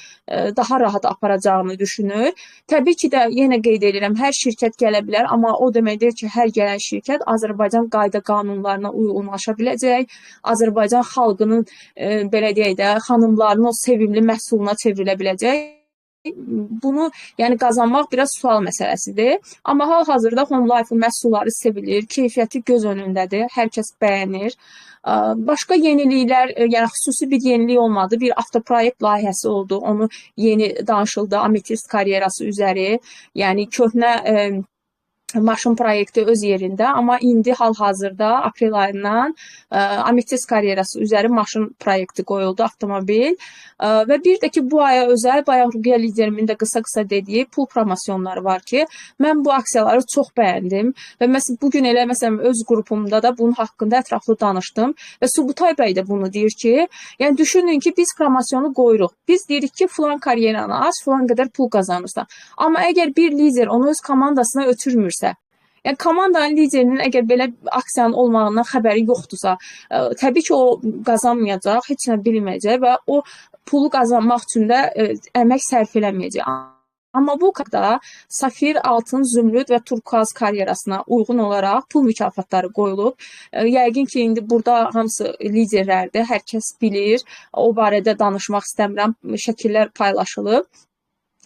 daha rahat aparacağını düşünür. Təbii ki də yenə qeyd edirəm, hər şirkət gələ bilər, amma o demək deyil ki, hər gələn şirkət Azərbaycan qayda qanunlarına uyğunlaşa biləcək. Azərbaycan xalqının belə deyək də, xanımlarının o sevimli məhsuluna çevrilə biləcək. Bunu yəni qazanmaq biraz sual məsələsidir. Amma hal-hazırda Home Life-ın məhsulları sevilir, keyfiyyəti göz önündədir, hər kəs bəyənir. Başqa yeniliklər, yəni xüsusi bir yenilik olmadı. Bir avtoproyekt layihəsi oldu. Onu yeni danışıldı, Ametist karyerası üzəri. Yəni köhnə maşın proyekti öz yerində, amma indi hal-hazırda aprel ayından Ametist karyerası üzəri maşın proyekti qoyuldu, avtomobil. Və bir də ki, bu aya özəl, bayaq Ruqiyyə liderimin də qısa-qısa dediyi pul promosyonları var ki, mən bu aksiyaları çox bəyəndim və bugün elə məsələn öz qrupumda da bunun haqqında ətraflı danışdım və Subutay bəy də bunu deyir ki, yəni düşünün ki, biz promosyonu qoyuruq. Biz deyirik ki, filan karyeranı aç, filan qədər pul qazanırsan. Amma əgər bir lider onu öz komandasına ötürmürsə, yəni komandanın liderinin əgər belə aksiyanın olmağından xəbəri yoxdursa, təbii ki, o qazanmayacaq, heç nə bilməyəcək və o pulu qazanmaq üçün də əmək sərf eləməyəcək. Amma bu da safir, altın, zümrüd və turkuaz karyerasına uyğun olaraq pul mükafatları qoyulub. Yəqin ki, indi burada hamısı liderlərdir, hər kəs bilir, o barədə danışmaq istəmirəm, şəkillər paylaşılıb.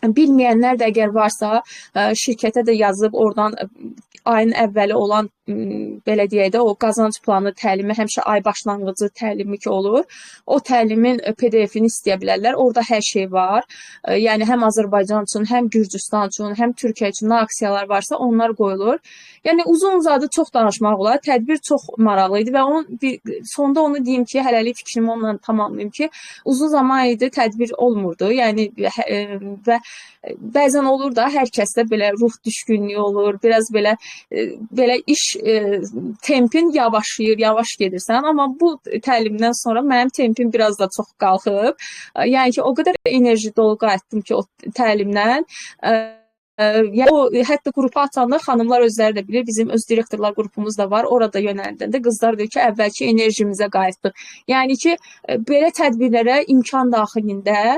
Bilməyənlər də əgər varsa, şirkətə də yazıb oradan ayın əvvəli olan belə deyək də o qazanc planı təlimi həmişə ay başlanğıcı təlimi ki olur. O təlimin PDF-ini istəyə bilərlər. Orada hər şey var. Yəni həm Azərbaycan üçün, həm Gürcüstan üçün, həm Türkiyə üçün nə aksiyalar varsa onlar qoyulur. Yəni uzun-uzadı çox danışmaq olar. Tədbir çox maraqlı idi və sonda onu deyim ki, hələlik fikrimi onunla tamamlayım ki, uzun zaman idi tədbir olmurdu. Yəni və bəzən olur da hər kəsdə belə ruh düşkünlüyü olur. Biraz belə iş tempin yavaşlayır, yavaş gedirsən. Amma bu təlimdən sonra mənim tempim biraz da çox qalxıb. Yəni ki, o qədər enerji dolu qayıtdım ki, o təlimdən. Yəni o hətta qrupu açanda xanımlar özləri də bilir, bizim öz direktorlar qrupumuz da var. Orada yönəldəndə qızlar deyir ki, əvvəlki enerjimizə qayıtdıq. Yəni ki, belə tədbirlərə imkan daxilində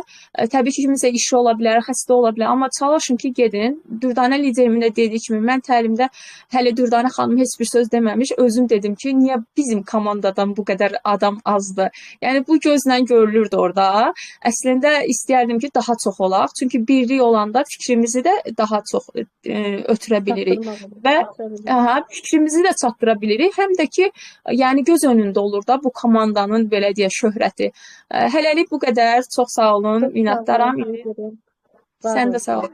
təbii ki, kiminsə işi ola bilər, xəstə ola bilər, amma çalışın ki, gedin. Dürdanə liderimin də dediyi kimi, mən təlimdə hələ Dürdanə xanım heç bir söz deməmiş, özüm dedim ki, niyə bizim komandadan bu qədər adam azdır? Yəni bu gözlə görülürdü orada. Əslində istəyərdim ki, daha çox olaq. Çünki birlik olanda fikrimizi də daha çox ötürə bilirik və fikrimizi də çatdıra bilirik. Həm də ki, yəni göz önündə olur da bu komandanın belə deyə şöhrəti. Hələlik bu qədər. Çox sağ olun. Minnətdaram. Sən də sağ ol.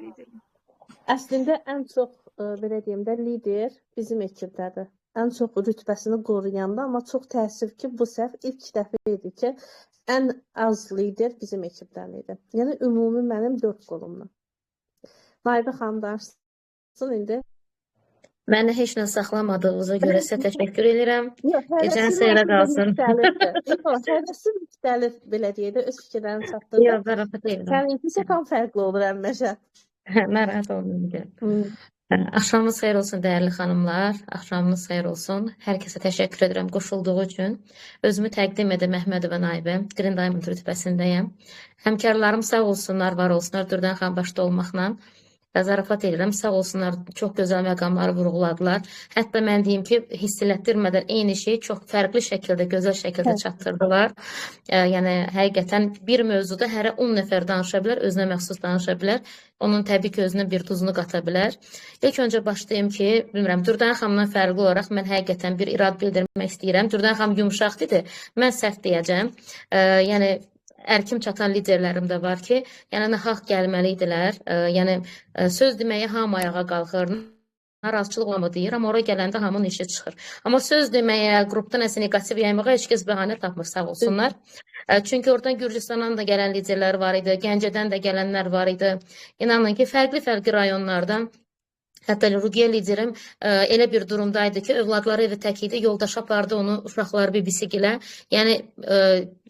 Əslində ən çox belə deyim də lider bizim ekibdədir. Ən çox rütbəsini qoruyanda, amma çox təəssüf ki, bu səf ilk dəfə idi ki, ən az lider bizim ekibdən idi. Yəni ümumi mənim 4 qolumdan. Naibə xanım danışsın. indi. Məni heç nə saxlamadığınıza görə sizə təşəkkür edirəm. Yox, Gecəniz həvəsim xeyrə aslında qalsın. müxtəlifdir. Yox, həvəsim müxtəlif belə deyək də öz fikirlərimi çatdırdım. Yox, zarafat edirəm. Səninki tam fərqli olur əmməşə. Narahat olmayın. Axşamınız xeyir olsun dəyərli xanımlar. Axşamınız xeyir olsun. Hər kəsə təşəkkür edirəm qoşulduğu üçün. Özümü təqdim edim Əhmədova Naibə. Green Diamond rütbəsindəyəm. Həmkarlarım sağ olsunlar, var olsunlar Dürdən xan başda olmaqla. Zarafat edirəm. Sağ olsunlar, çox gözəl məqamları vurğuladılar. Hətta mən deyim ki, hiss elətdirmədən eyni şeyi çox fərqli şəkildə, gözəl şəkildə çatdırdılar. Yəni, həqiqətən bir mövzuda hərə 10 nəfər danışa bilər, özünə məxsus danışa bilər. Onun təbii ki, özünə bir duzunu qata bilər. İlk öncə başlayayım ki, bilmirəm, Dürdən xanımdan fərqli olaraq mən həqiqətən bir irad bildirmək istəyirəm. Dürdən xanım yumşaq dedi, mən sərt deyəcəm. Yəni, ərkim çatan liderlərim də var ki, yəni nahaq gəlməli idilər. Yəni söz deməyə hamı ayağa qalxır. Narazıçılıq olma deyir, amma ora gələndə hamının işi çıxır. Amma söz deməyə, qrupda nəsə negativ yaymağa heç kəs bəhanə tapmır, sağ olsunlar. Çünki oradan Gürcüstandan da gələn liderlər var idi, Gəncədən də gələnlər var idi. İnanın ki, fərqli-fərqli rayonlardan hətta Rugiya liderim elə bir durumdaydı ki, övladları evi tək idi, yoldaş apardı onu uşaqları bibisigilə. Yəni,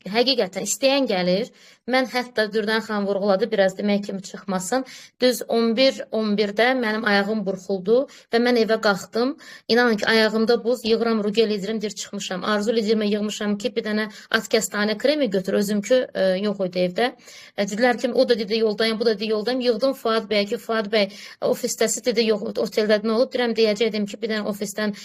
həqiqətən istəyən gəlir. Mən hətta Dürdən xan vurğuladı, biraz demək kimi çıxmasın. Düz 11-11-də mənim ayağım burxuldu və mən evə qalxdım. İnanın ki, ayağımda buz, yığıram Rugiya liderim, deyir çıxmışam. Arzu liderimə yığmışam ki, bir dənə atkəstane kremi götür, özümkü yox idi evdə. Dedilər ki, o da dedi yoldayım, bu da dedi yoldayım. Yığdım Fuad bəyə ki, Fuad bəy ofisdəsi dedi, yox, oteldə nə olub? Deyirəm, deyəcəkdim ki, bir dənə ofisdən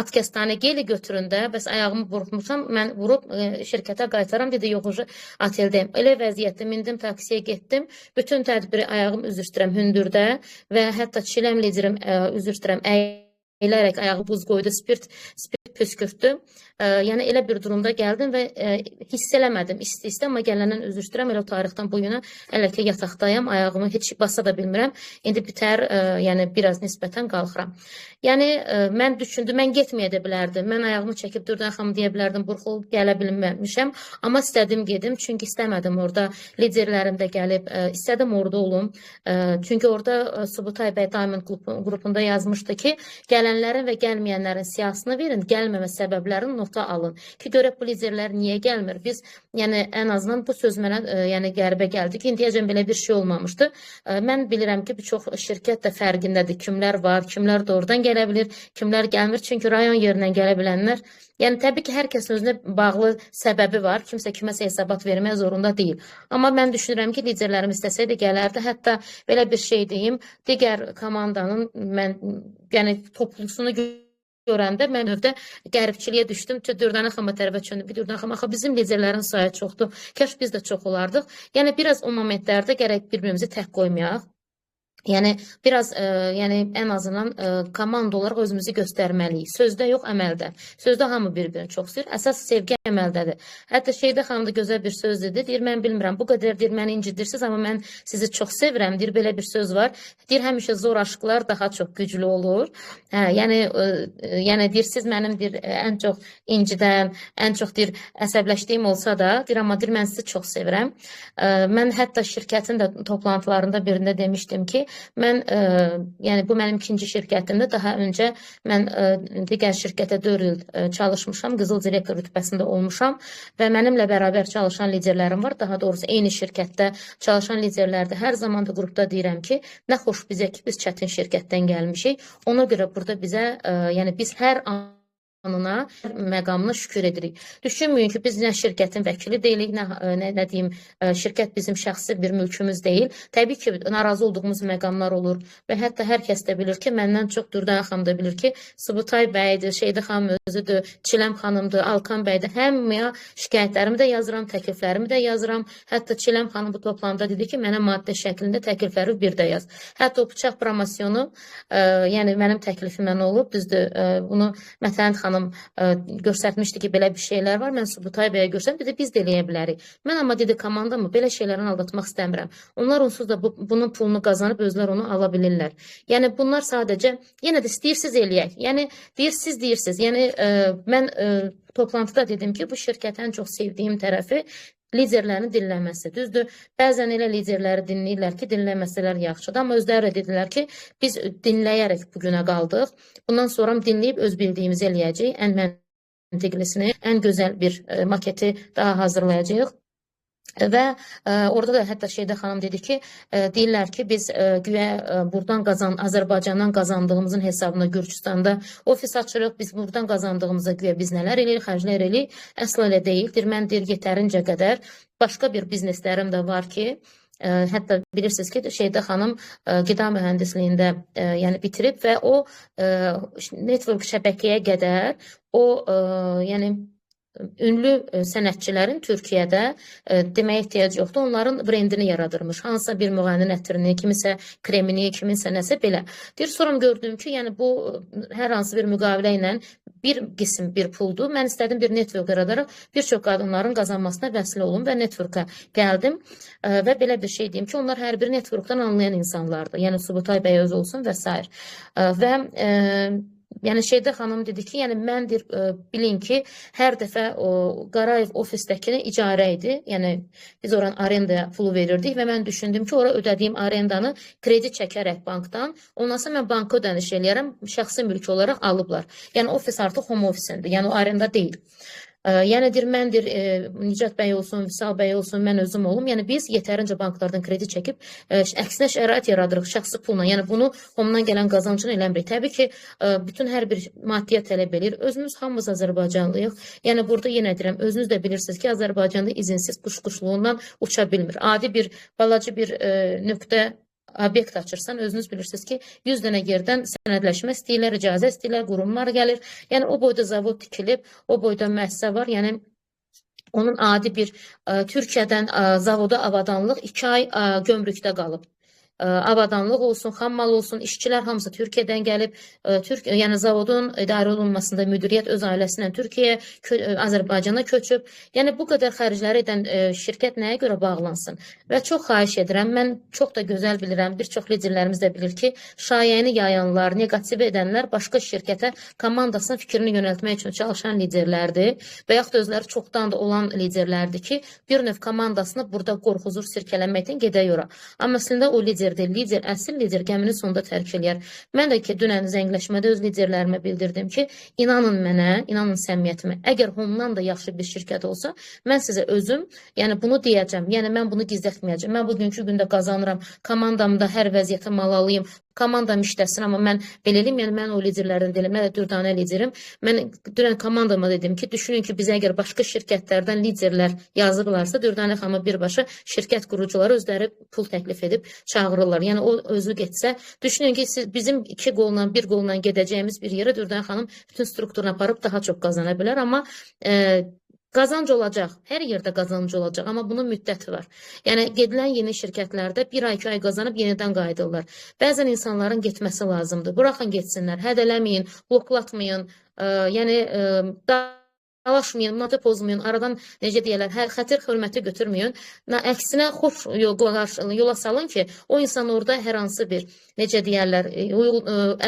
atkəstane geli götürün də, bəs ayağımı burxmuşam, mən vurub şirkətə qaytaram, dedi, yox, oteldəyim. Elə vəziyyətdə mindim, taksiyə getdim. Bütün tədbiri ayağım üzr istəyirəm hündürdə və hətta çiləm liderim üzr istəyirəm əyilərək ayağı buz qoydu, spirt püskürtdü. Yəni elə bir durumda gəldim və hiss eləmədim isti-isti, amma gələndən üzr istəyirəm. Elə o tarixdən bu yana hələ ki yataqdayam, ayağımı heç basa da bilmirəm. İndi bitər, yəni biraz nisbətən qalxıram. Yəni mən düşündüm, mən getməyə də bilərdim. Mən ayağımı çəkib Dürdən xanım deyə bilərdim, burxulub gələ bilməmişəm. Amma istədim gedim, çünki istəmədim orada liderlərim də gəlib, istədim orada olum. Çünki orada Subutay bəy Diamond qrupunda yazmışdı ki, gələnlərin və gəlməyənlərin siyasını verin, gəlməmə səbəblərini nota alın ki, görək bu liderlər niyə gəlmir? Biz, yəni ən azından bu söz mənə yəni qəribə gəldi ki, indiyəcən belə bir şey olmamışdı. Mən bilirəm ki, bir çox şirkət də fərqindədir. Kimlər var, kimlər doğrudan gələ bilir, kimlər gəlmir. Çünki rayon yerindən gələ bilənlər, yəni təbii ki, hər kəsin özünə bağlı səbəbi var. Kimsə kiməsə hesabat vermək zorunda deyil. Amma mən düşünürəm ki, liderlərim istəsəydi gələrdi. Hətta belə bir şey deyim, digər komandanın mən yəni toplusunu görəndə mən övdə qəribçiliyə düşdüm. Dürdən xanıma tərəfə çöndüm. Dürdən xanım, axı bizim liderlərin sayı çoxdur. Kəş biz də çox olardıq. Yəni biraz o momentlərdə gərək bir-birimizi tək qoymayaq. Yəni biraz yəni ən azından komanda olaraq özümüzü göstərməliyik. Sözdə yox, əməldə. Sözdə hamı bir-birini çox istəyir. Əsas sevgi əməldədir. Hətta Şeydə xanım da gözəl bir söz dedi. Deyir, mən bilmirəm, bu qədər deyir, məni incidirsiniz, amma mən sizi çox sevirəm. Deyir, belə bir söz var. Deyir, həmişə zor aşklar daha çox güclü olur. Yəni deyir, siz mənim deyir, ən çox incidən, ən çox deyir, əsəbləşdiyim olsa da, deyir, amma deyir, mən sizi çox sevirəm. Mən hətta şirkətin də toplantılarında birində demişdim ki, mən, yəni bu mənim ikinci şirkətimdir. Daha öncə mən digər şirkətə 4 il çalışmışam, qızıl direktor rütbəsində olmuşam və mənimlə bərabər çalışan liderlərim var. Daha doğrusu eyni şirkətdə çalışan liderlərdə hər zaman da qrupda deyirəm ki, nə xoş bizə ki, biz çətin şirkətdən gəlmişik. Ona görə burada bizə, yəni biz hər anına, məqamına şükür edirik. Düşünməyin ki, biz nə şirkətin vəkili deyilik, nə deyim, şirkət bizim şəxsi bir mülkümüz deyil. Təbii ki, narazı olduğumuz məqamlar olur və hətta hər kəs də bilir ki, məndən çox Dürdən xanım da bilir ki, Subutay bəydir, Şeydə xanım özüdür, Çiləm xanımdır, Alkan bəydir. Həmməyə şikayətlərimi də yazıram, təkliflərimi də yazıram. Hətta Çiləm xanım bu toplantıda dedi ki, mənə maddə şəklində təklifləri bir də yaz. Hətta o bıçaq promosyonu, yəni mənim təklifimlə olub, düzdür, bunu Mətənd xanım göstərmişdi ki, belə bir şeylər var. Mən Subutay bəyə göstərdim, dedi, biz də eləyə bilərik. Mən amma dedi, komandamı belə şeylərdən aldatmaq istəmirəm. Onlar onsuz da bunun pulunu qazanıb özlər onu ala bilirlər. Yəni bunlar sadəcə, yenə də istəyirsiniz eləyək. Yəni deyirsiniz. Yəni mən toplantıda dedim ki, bu şirkətin ən çox sevdiyim tərəfi liderlərin dinləməsi. Düzdür, bəzən elə liderləri dinləyirlər ki, dinləməsələr yaxşıdır, amma özləri də dedilər ki, biz dinləyərək bugünə qaldıq. Bundan sonra dinləyib öz bildiyimizi eləyəcəyik, ən məntiqlisini, ən gözəl bir maketi daha hazırlayacağıq. Və orada da hətta Şeydə xanım dedi ki, deyirlər ki, biz güya buradan Azərbaycandan qazandığımızın hesabına Gürcüstanda ofis açırıq, biz buradan qazandığımıza güya biz nələr eləyirik, xərclər eləyirik. Əsla elə deyildir. Mən deyir, yetərincə qədər başqa bir bizneslərim də var ki, hətta bilirsiniz ki, Şeydə xanım qida mühəndisliyində yəni bitirib və o network şəbəkəyə qədər o yəni ünlü sənətçilərin Türkiyədə deməyə ehtiyac yoxdur. Onların brendini yaradırmış. Hansısa bir müğənninin ətrini, kimisə kremini, kiminsə nəsə belə. Deyir, sonra gördüm ki, yəni bu hər hansı bir müqavilə ilə bir qism bir puldur. Mən istədim bir network yaradaraq bir çox qadınların qazanmasına vəsile olum və network'a gəldim. Və belə bir şey deyim ki, onlar hər bir network'dan anlayan insanlardır. Yəni Subutay bəy öz olsun və s. Və yəni Şeydə xanım dedi ki, yəni mən bilin ki, hər dəfə o Qarayev ofisdəkini icarə idi. Yəni biz oranın arendaya pulu verirdik və mən düşündüm ki, ora ödədiyim arendanı kredi çəkərək bankdan, ondan sonra mən banka ödəniş eləyərəm, şəxsi mülk olaraq alıblar. Yəni ofis artıq home ofisindir, yəni o arenda deyil. Yəni mən Nicat bəy olsun, Vüsal bəy olsun, mən özüm olum. Yəni biz yetərincə banklardan kredi çəkib əksinə şərait yaradırıq şəxsi pulla. Yəni bunu homedan gələn qazancını eləmirik. Təbii ki, bütün hər bir maddiyyat tələb edir. Özümüz hamımız Azərbaycanlıyıq. Yəni burada yenə deyirəm, özünüz də bilirsiniz ki, Azərbaycanda izinsiz quş-quşluğundan uça bilmir. Adi bir balaca bir nöqtə obyekt açırsan, özünüz bilirsiniz ki, 100 dənə yerdən sənədləşmə istəyirlər, icazə istəyirlər, qurumlar gəlir. Yəni o boyda zavod tikilib, o boyda müəssisə var. Yəni onun adi bir Türkiyədən zavoda avadanlıq 2 ay gömrükdə qalıb. Avadanlıq olsun, xammal olsun, işçilər hamısı Türkiyədən gəlib, yəni zavodun idarə olunmasında müdiriyyət öz ailəsinə Türkiyəyə, Azərbaycana köçüb. Yəni bu qədər xərcləri edən şirkət nəyə görə bağlansın? Və çox xahiş edirəm, mən çox da gözəl bilirəm, bir çox liderlərimiz də bilir ki, şayəni yayanlar, negativ edənlər başqa şirkətə komandasının fikrini yönəltmək üçün çalışan liderlərdir və yaxud özləri çoxdan da olan liderlərdir ki, bir növ komandasını burada qorxuzur sirkələnməkdən gedə yora. Amma əslində o lider, əsl lider gəmini sonunda tərk eləyər. Mən də ki, dünən zəngləşmədə öz liderlərimə bildirdim ki, inanın mənə, inanın səmiyyətimə, əgər ondan da yaxşı bir şirkət olsa, mən sizə özüm, yəni bunu deyəcəm, yəni mən bunu gizlətməyəcəm. Mən bugünkü gündə qazanıram, komandamda hər vəziyyətə mal alayım, komandam işləsin, amma mən belə eləyim, yəni mən o liderlərdən deyiləm, mən də Dürdanə liderim. Mən dünən komandama dedim ki, düşünün ki, bizə əgər başqa şirkətlərdən liderlər yazırlarsa, Dürdanə xanıma birbaşa şirkət qurucuları özləri pul təklif edib çağırırlar. Yəni o özü getsə, düşünün ki, siz bizim 2 qolla, 1 qolla gedəcəyimiz bir yerə Dürdanə xanım bütün strukturuna aparıb daha çox qazana bilər, amma qazanc olacaq, hər yerdə qazanc olacaq, amma bunun müddəti var. Yəni, gedilən yeni şirkətlərdə 1 ay, 2 ay qazanıb yenidən qayıdırlar. Bəzən insanların getməsi lazımdır. Buraxın getsinlər, hədələməyin, bloklatmayın, yəni dalaşmayın, natı pozmayın, aradan necə deyərlər, xətir hörməti götürməyin. Əksinə xoş yola salın ki, o insan orada hər hansı bir, necə deyərlər,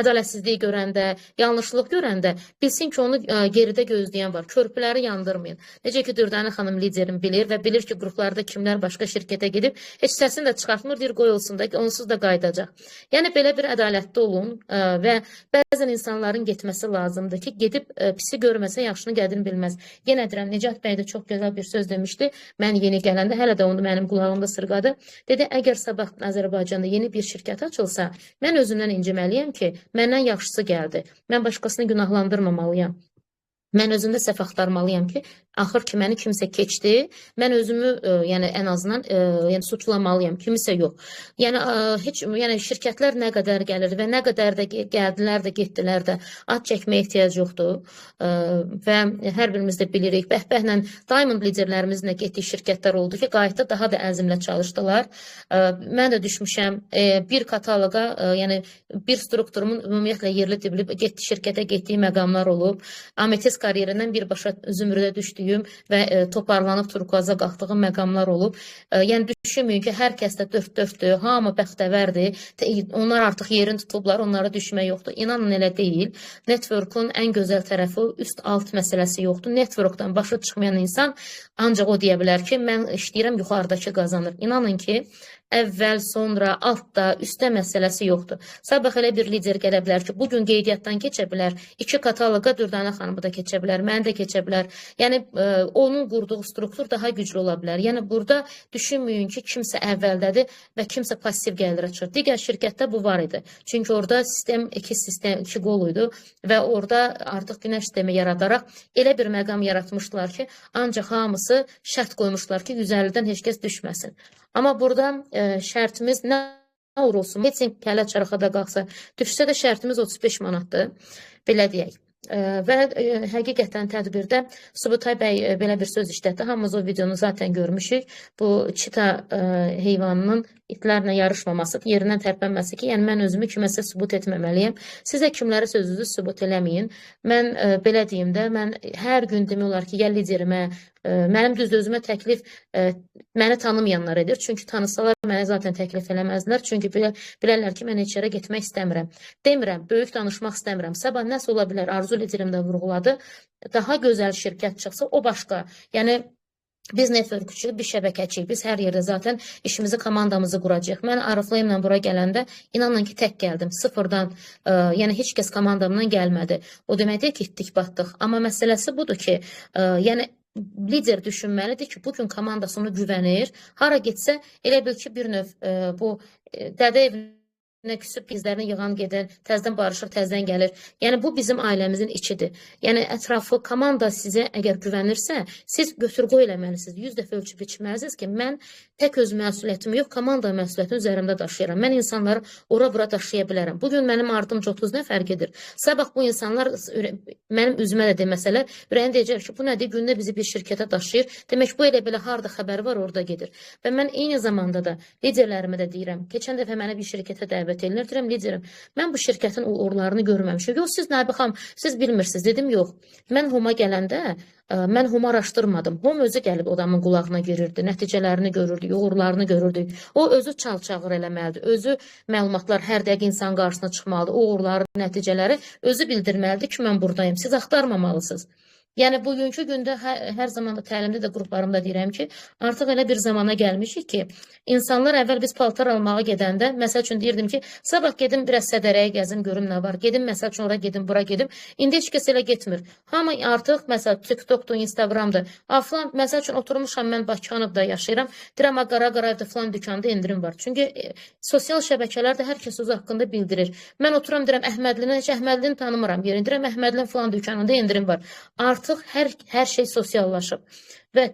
ədalətsizliyi görəndə, yanlışlıq görəndə bilsin ki, onu geridə gözləyən var. Körpüləri yandırmayın. Necə ki, Dürdanə xanım liderim bilir və bilir ki, qruplarda kimlər başqa şirkətə gedib, heç səsini də çıxartmır, deyir, qoy olsun da ki, onsuz da qaydacaq. Yəni, belə bir ədalətli olun və bəzən insanların getməsi lazımdır ki, gedib pisi görməsə, yaxşını qədrini bilməz. Yenə deyirəm, Nicat bəy də çox gözəl bir söz demişdi. Mən yeni gələndə, hələ də onu mənim qulağımda sırğadı. Dedi, əgər sabah Azərbaycanda yeni bir şirkət açılsa, mən özümdən inciməliyəm ki, məndən yaxşısı gəldi. Mən başqasını günahlandırmamalıyam. Mən özümdə səhv axtarmalıyam ki, axır ki, məni kimsə keçdi, mən özümü, yəni ən azından suçlamalıyam, kimisə yox. Yəni şirkətlər nə qədər gəlir və nə qədər də gəldilər də, getdilər də, ad çəkməyə ehtiyac yoxdur və hər birimiz də bilirik, bəhbəhlə Diamond liderlərimizin də getdiyi şirkətlər oldu ki, qayıtda daha da əzmlə çalışdılar. Mən də düşmüşəm bir kataloqa, yəni bir strukturumun ümumiyyətlə yerli dibli şirkətə getdiyi məqamlar olub. Ametist karyerindən birbaşa Zümrüdə düşdüyü gördüyüm və toparlanıb turkuaza qalxdığım məqamlar olub. Yəni düşünməyin ki, hər kəs də dörd-dörddür, hamı bəxtəvərdir. Onlar artıq yerin tutublar, onlara düşmək yoxdur. İnanın elə deyil. Network'un ən gözəl tərəfi üst-alt məsələsi yoxdur. Network'dan başa çıxmayan insan ancaq o deyə bilər ki, mən işləyirəm, yuxarıdakı qazanır. İnanın ki, əvvəl, sonra, altda, üstdə məsələsi yoxdur. Sabah elə bir lider gələ bilər ki, bugün qeydiyyatdan keçə bilər, 2 kataloqa Dürdane xanımı da keçə bilər, məni də keçə bilər. Yəni, onun qurduğu struktur daha güclü ola bilər. Yəni, burada düşünməyin ki, kimsə əvvəldədir və kimsə pasiv gəlir açır. Digər şirkətdə bu var idi. Çünki orada sistem, iki qol idi və orada artıq günəş sistemi yaradaraq elə bir məqam yaratmışdılar ki, ancaq hamısı şərt qoymuşlar ki, 150-dən heç kəs düşməsin. Amma burada şərtimiz nə olur olsun, heç kələ çarxada qalsa, düşsə də şərtimiz 35 manatdır, belə deyək. Və həqiqətən tədbirdə Subutay bəy belə bir söz işlətdi. Hamımız o videonu zaten görmüşük. Bu çita heyvanının itlərlə yarışmaması, yerindən tərpənməsi ki, yəni mən özümü kiməsə sübut etməməliyəm. Sizə kimləri sözünüzü sübut eləməyin. Mən belə deyim də, mən hər gün demək olar ki, ya liderimə, mənim düz özümə təklif məni tanımayanlar edir. Çünki tanısalar mənə zaten təklif eləməzlər. Çünki bilərlər ki, mən heç yerə getmək istəmirəm. Demirəm, böyük danışmaq istəmirəm. Sabah nəsə ola bilər, arzu liderim də vurğuladı. Daha gözəl şirkət çıxsa, o başqa. Yəni, biz networkçuyuq, biz şəbəkəçiyik, biz hər yerdə zaten işimizi, komandamızı quracağıq. Mən Ariflayımla bura gələndə inanın ki, tək gəldim, sıfırdan, yəni heç kəs komandamdan gəlmədi. O demək deyil ki, itdik, batdıq. Amma məsələsi budur ki, yəni lider düşünməlidir ki, bugün komandasına güvənir, hara getsə, elə bil ki, bir növ bu dədə evinə küsüb bizlərini yığan gedir, təzdən barışır, təzdən gəlir. Yəni, bu bizim ailəmizin içidir. Yəni, ətrafı, komanda sizə əgər güvənirsə, siz götür-qoy eləməlisiniz. 100 dəfə ölçüb biçməlisiniz ki, mən tək öz məsuliyyətimi yox, komanda məsuliyyətini üzərimdə daşıyıram. Mən insanları ora-bura daşıya bilərəm. Bugün mənim ardımca 30 nəfər gedir. Sabah bu insanlar mənim üzümə də deməsələr, ürəyim deyəcək ki, bu nədir? Gündə bizi bir şirkətə daşıyır. Demək, bu elə belə harda xəbər var, orada gedir. Və mən eyni zamanda da liderlərimə də deyirəm. Keçən dəfə mənə bir şirkətə dəvət edirlər, deyirəm, liderim, mən bu şirkətin uğurlarını görməmişim. Yox, siz Nabi xanım, siz bilmirsiniz. Dedim, yox. Mən Homa gələndə, mən Homa araşdırmadım. Hom özü gəlib adamın qulağına girirdi, nəticələrini görürdü, uğurlarını görürdü. O özü çal-çağır eləməlidir, özü məlumatlar hər dəqiqə insan qarşısına çıxmalıdır, uğurları, nəticələri özü bildirməlidir ki, mən buradayım. Siz axtarmamalısınız. Yəni, bugünkü gündə hər zaman da təlimdə də qruplarımda deyirəm ki, artıq elə bir zamana gəlmişik ki, insanlar əvvəl biz paltar almağa gedəndə, məsəl üçün deyirdim ki, sabah gedim, biraz sədərəyə gəzim, görüm nə var, gedim, məsəl üçün ora gedim, bura gedim. İndi heç kəs elə getmir. Hamı artıq, məsəl, TikTokdur, Instagramdır. Falan, məsəl üçün oturmuşam, mən Bakıxanıbda yaşayıram, deyirəm, Qara-Qarayevdə falan dükanda indirim var. Çünki sosial şəbəkələrdə hər kəs öz haqqında bildirir. Mən oturam, deyirəm, Əhmədlini, heç Əhmədlini tanımıram, yerin, deyirəm, Əhmədlinin falan dükanında indirim var. Artıq hər şey sosiallaşıb və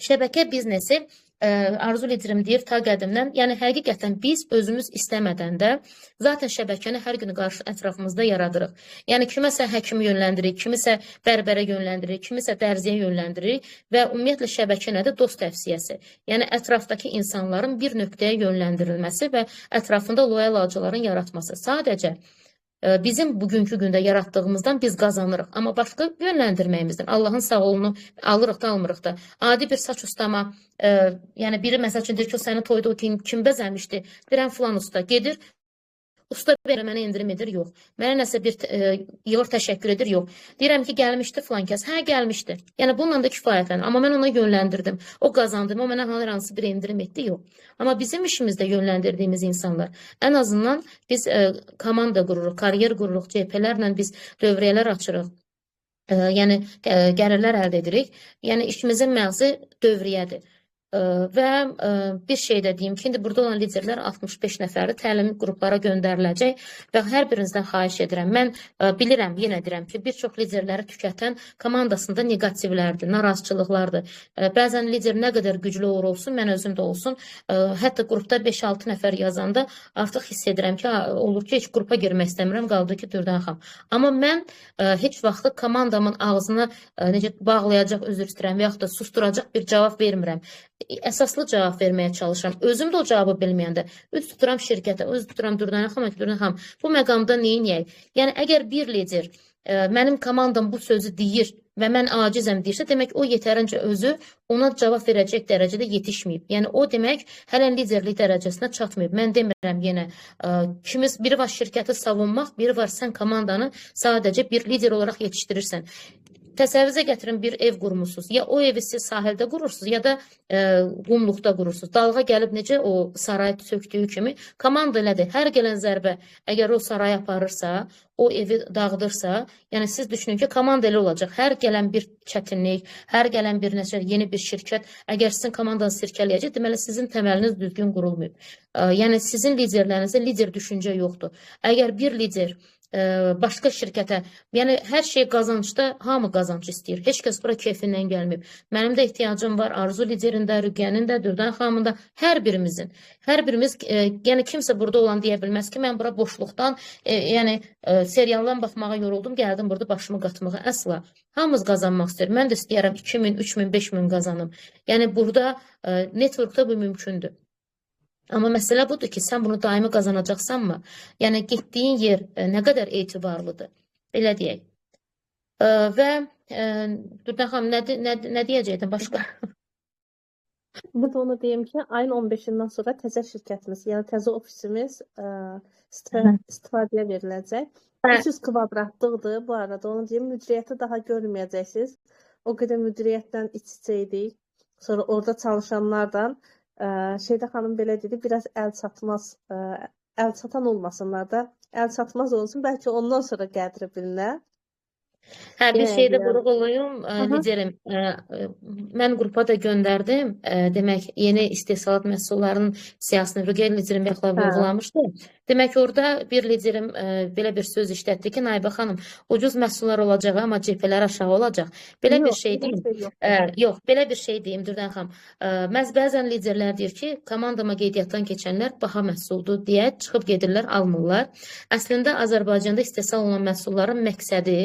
şəbəkə biznesi arzu liderim deyir ta qədimdən, yəni həqiqətən biz özümüz istəmədən də zaten şəbəkəni hər gün qarşı ətrafımızda yaradırıq. Yəni kiməsə həkim yönləndiririk, kimisə bərbərə yönləndiririk, kimisə dərziyə yönləndiririk və ümumiyyətlə şəbəkə nədir? Dost təvsiyəsi. Yəni ətrafdakı insanların bir nöqtəyə yönləndirilməsi və ətrafında loyal alıcıların yaratması. Sadəcə bizim bugünkü gündə yaratdığımızdan biz qazanırıq. Amma başqa yönləndirməyimizdən Allahın sağolunu alırıq da, almırıq da. Adi bir saç ustama, yəni biri məsəl üçün deyir ki, o səni toyda o kim bəzəmişdi? Deyirəm, filan usta gedir. Usta belə mənə indirim edir, yox. Mənə nəsə bir yığır, təşəkkür edir, yox. Deyirəm ki, gəlmişdi filan kəs. Hə, gəlmişdi. Yəni, bununla da kifayətlənir. Amma mən ona yönləndirdim. O qazandım, o mənə hansı bir indirim etdi, yox. Amma bizim işimizdə yönləndirdiyimiz insanlar, ən azından biz komanda qururuq, kariyer qururuq, CP-lərlə biz dövriyyələr açırıq. Yəni, gəlirlər əldə edirik. Yəni, işimizin məqsədi dövriyyədir. Və bir şey də deyim ki, indi burada olan liderlər 65 nəfəri təlim qruplara göndəriləcək və hər birinizdən xahiş edirəm. Mən bilirəm, yenə deyirəm ki, bir çox liderləri tükətən komandasında negativlərdir, narazıçılıqlardır. Bəzən lider nə qədər güclü olsun, mən özüm də olsun, hətta qrupda 5-6 nəfər yazanda artıq hiss edirəm ki, olur ki, heç qrupa girmək istəmirəm, qaldı ki, Dürdane xanım. Amma mən heç vaxtı komandamın ağzını necə bağlayacaq, üzr istəyirəm, və yaxud da susturacaq bir cavab vermirəm. əsaslı cavab verməyə çalışıram. Özüm də o cavabı bilməyəndə üz tuturam şirkətə, üz tuturam Dürdane xanım, bu məqamda neyniyək? Yəni əgər bir lider mənim komandam bu sözü deyir və mən acizəm deyirsə, demək o yetərincə özü ona cavab verəcək dərəcədə yetişməyib. Yəni o demək hələ liderlik dərəcəsinə çatmayıb. Mən demirəm yenə biri var şirkəti savunmaq, biri var sən komandanı sadəcə bir lider olaraq yetişdirirsən. Təsəvvürə gətirin bir ev qurmusunuz. Ya o evi siz sahildə qurursunuz, ya da qumluqda qurursunuz. Dalğa gəlib necə o sarayı söktüyü kimi komanda elədir. Hər gələn zərbə əgər o sarayı aparırsa, o evi dağıdırsa, yəni siz düşünün ki, komanda elə olacaq. Hər gələn bir çətinlik, hər gələn bir nəsə, yeni bir şirkət, əgər sizin komandanızı sirkələyəcək, deməli sizin təməliniz düzgün qurulmayıb. Yəni sizin liderlərinizdə lider düşüncə yoxdur. Əgər bir lider başqa şirkətə, yəni hər şey qazancda hamı qazanc istəyir. Heç kəs bura keyfindən gəlməyib. Mənim də ehtiyacım var, Arzu liderində, Rüqənin də, Dürdane xanımın da, hər birimizin. Hər birimiz, yəni kimsə burada olan deyə bilməz ki, mən bura boşluqdan, yəni serialdan baxmağa yoruldum, gəldim burada başımı qatmağa. Əsla. Hamımız qazanmaq istəyir. Mən də istəyərəm 2000, 3000, 5000 qazanım. Yəni burada networkda bu mümkündür. Amma məsələ budur ki, sən bunu daimi qazanacaqsanmı? Yəni, getdiyin yer nə qədər etibarlıdır? Belə deyək. Və Dürdane xanım, nə deyəcəkdin başqa? Bu da onu deyim ki, ayın 15-dən sonra təzə şirkətimiz, yəni təzə ofisimiz istifadəyə veriləcək. 300 kvadratlıqdır bu arada. Onu deyim, müdiriyyəti daha görməyəcəksiniz. O qədər müdiriyyətdən iç-içə idik. Sonra orada çalışanlardan Şeydə xanım belə dedi, biraz əl çatan olmasınlar da, əl çatmaz olsun, bəlkə ondan sonra qədri bilinər. Hə, bir şey də vurğulayım, liderim. Mən qrupa da göndərdim. Demək, yeni istehsalat məhsullarının siyasını Rüqəl liderim yaxla vurğulamışdı. Demək, orada bir liderim belə bir söz işlətdi ki, Naibə xanım, ucuz məhsullar olacaq, amma cepələr aşağı olacaq. Belə bir şey deyim. Yox, belə bir şey deyim, Dürdane xanım. Bəzən liderlər deyir ki, komandama qeydiyyatdan keçənlər baha məhsuldur deyə çıxıb gedirlər, almırlar. Əslində, Azərbaycanda istehsal olunan məhsulların məqsədi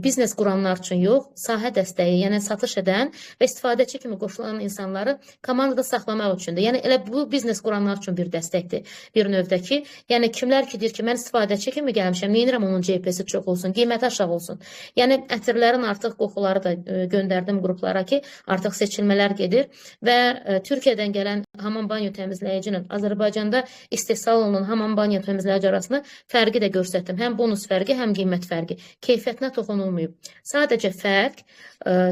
biznes quranlar üçün yox, sahə dəstəyi, yəni satış edən və istifadəçi kimi qoşulan insanları komandada saxlamaq üçündür. Yəni, elə bu biznes quranlar üçün bir dəstəkdir, bir növdəki. Yəni, kimlər ki, deyir ki, mən istifadəçi kimi gəlmişəm, neyinirəm onun CPS-i çox olsun, qiyməti aşağı olsun. Yəni, ətirlərin artıq qoxuları da göndərdim qruplara ki, artıq seçilmələr gedir və Türkiyədən gələn hamam banyo təmizləyicinin Azərbaycanda istehsal olunan hamam banyo təmizləyici arasında fərqi də göstərdim. Həm bonus fərqi, həm qiymət fərqi. Keyfiyyətinə toxunulmayıb. Sadəcə fərq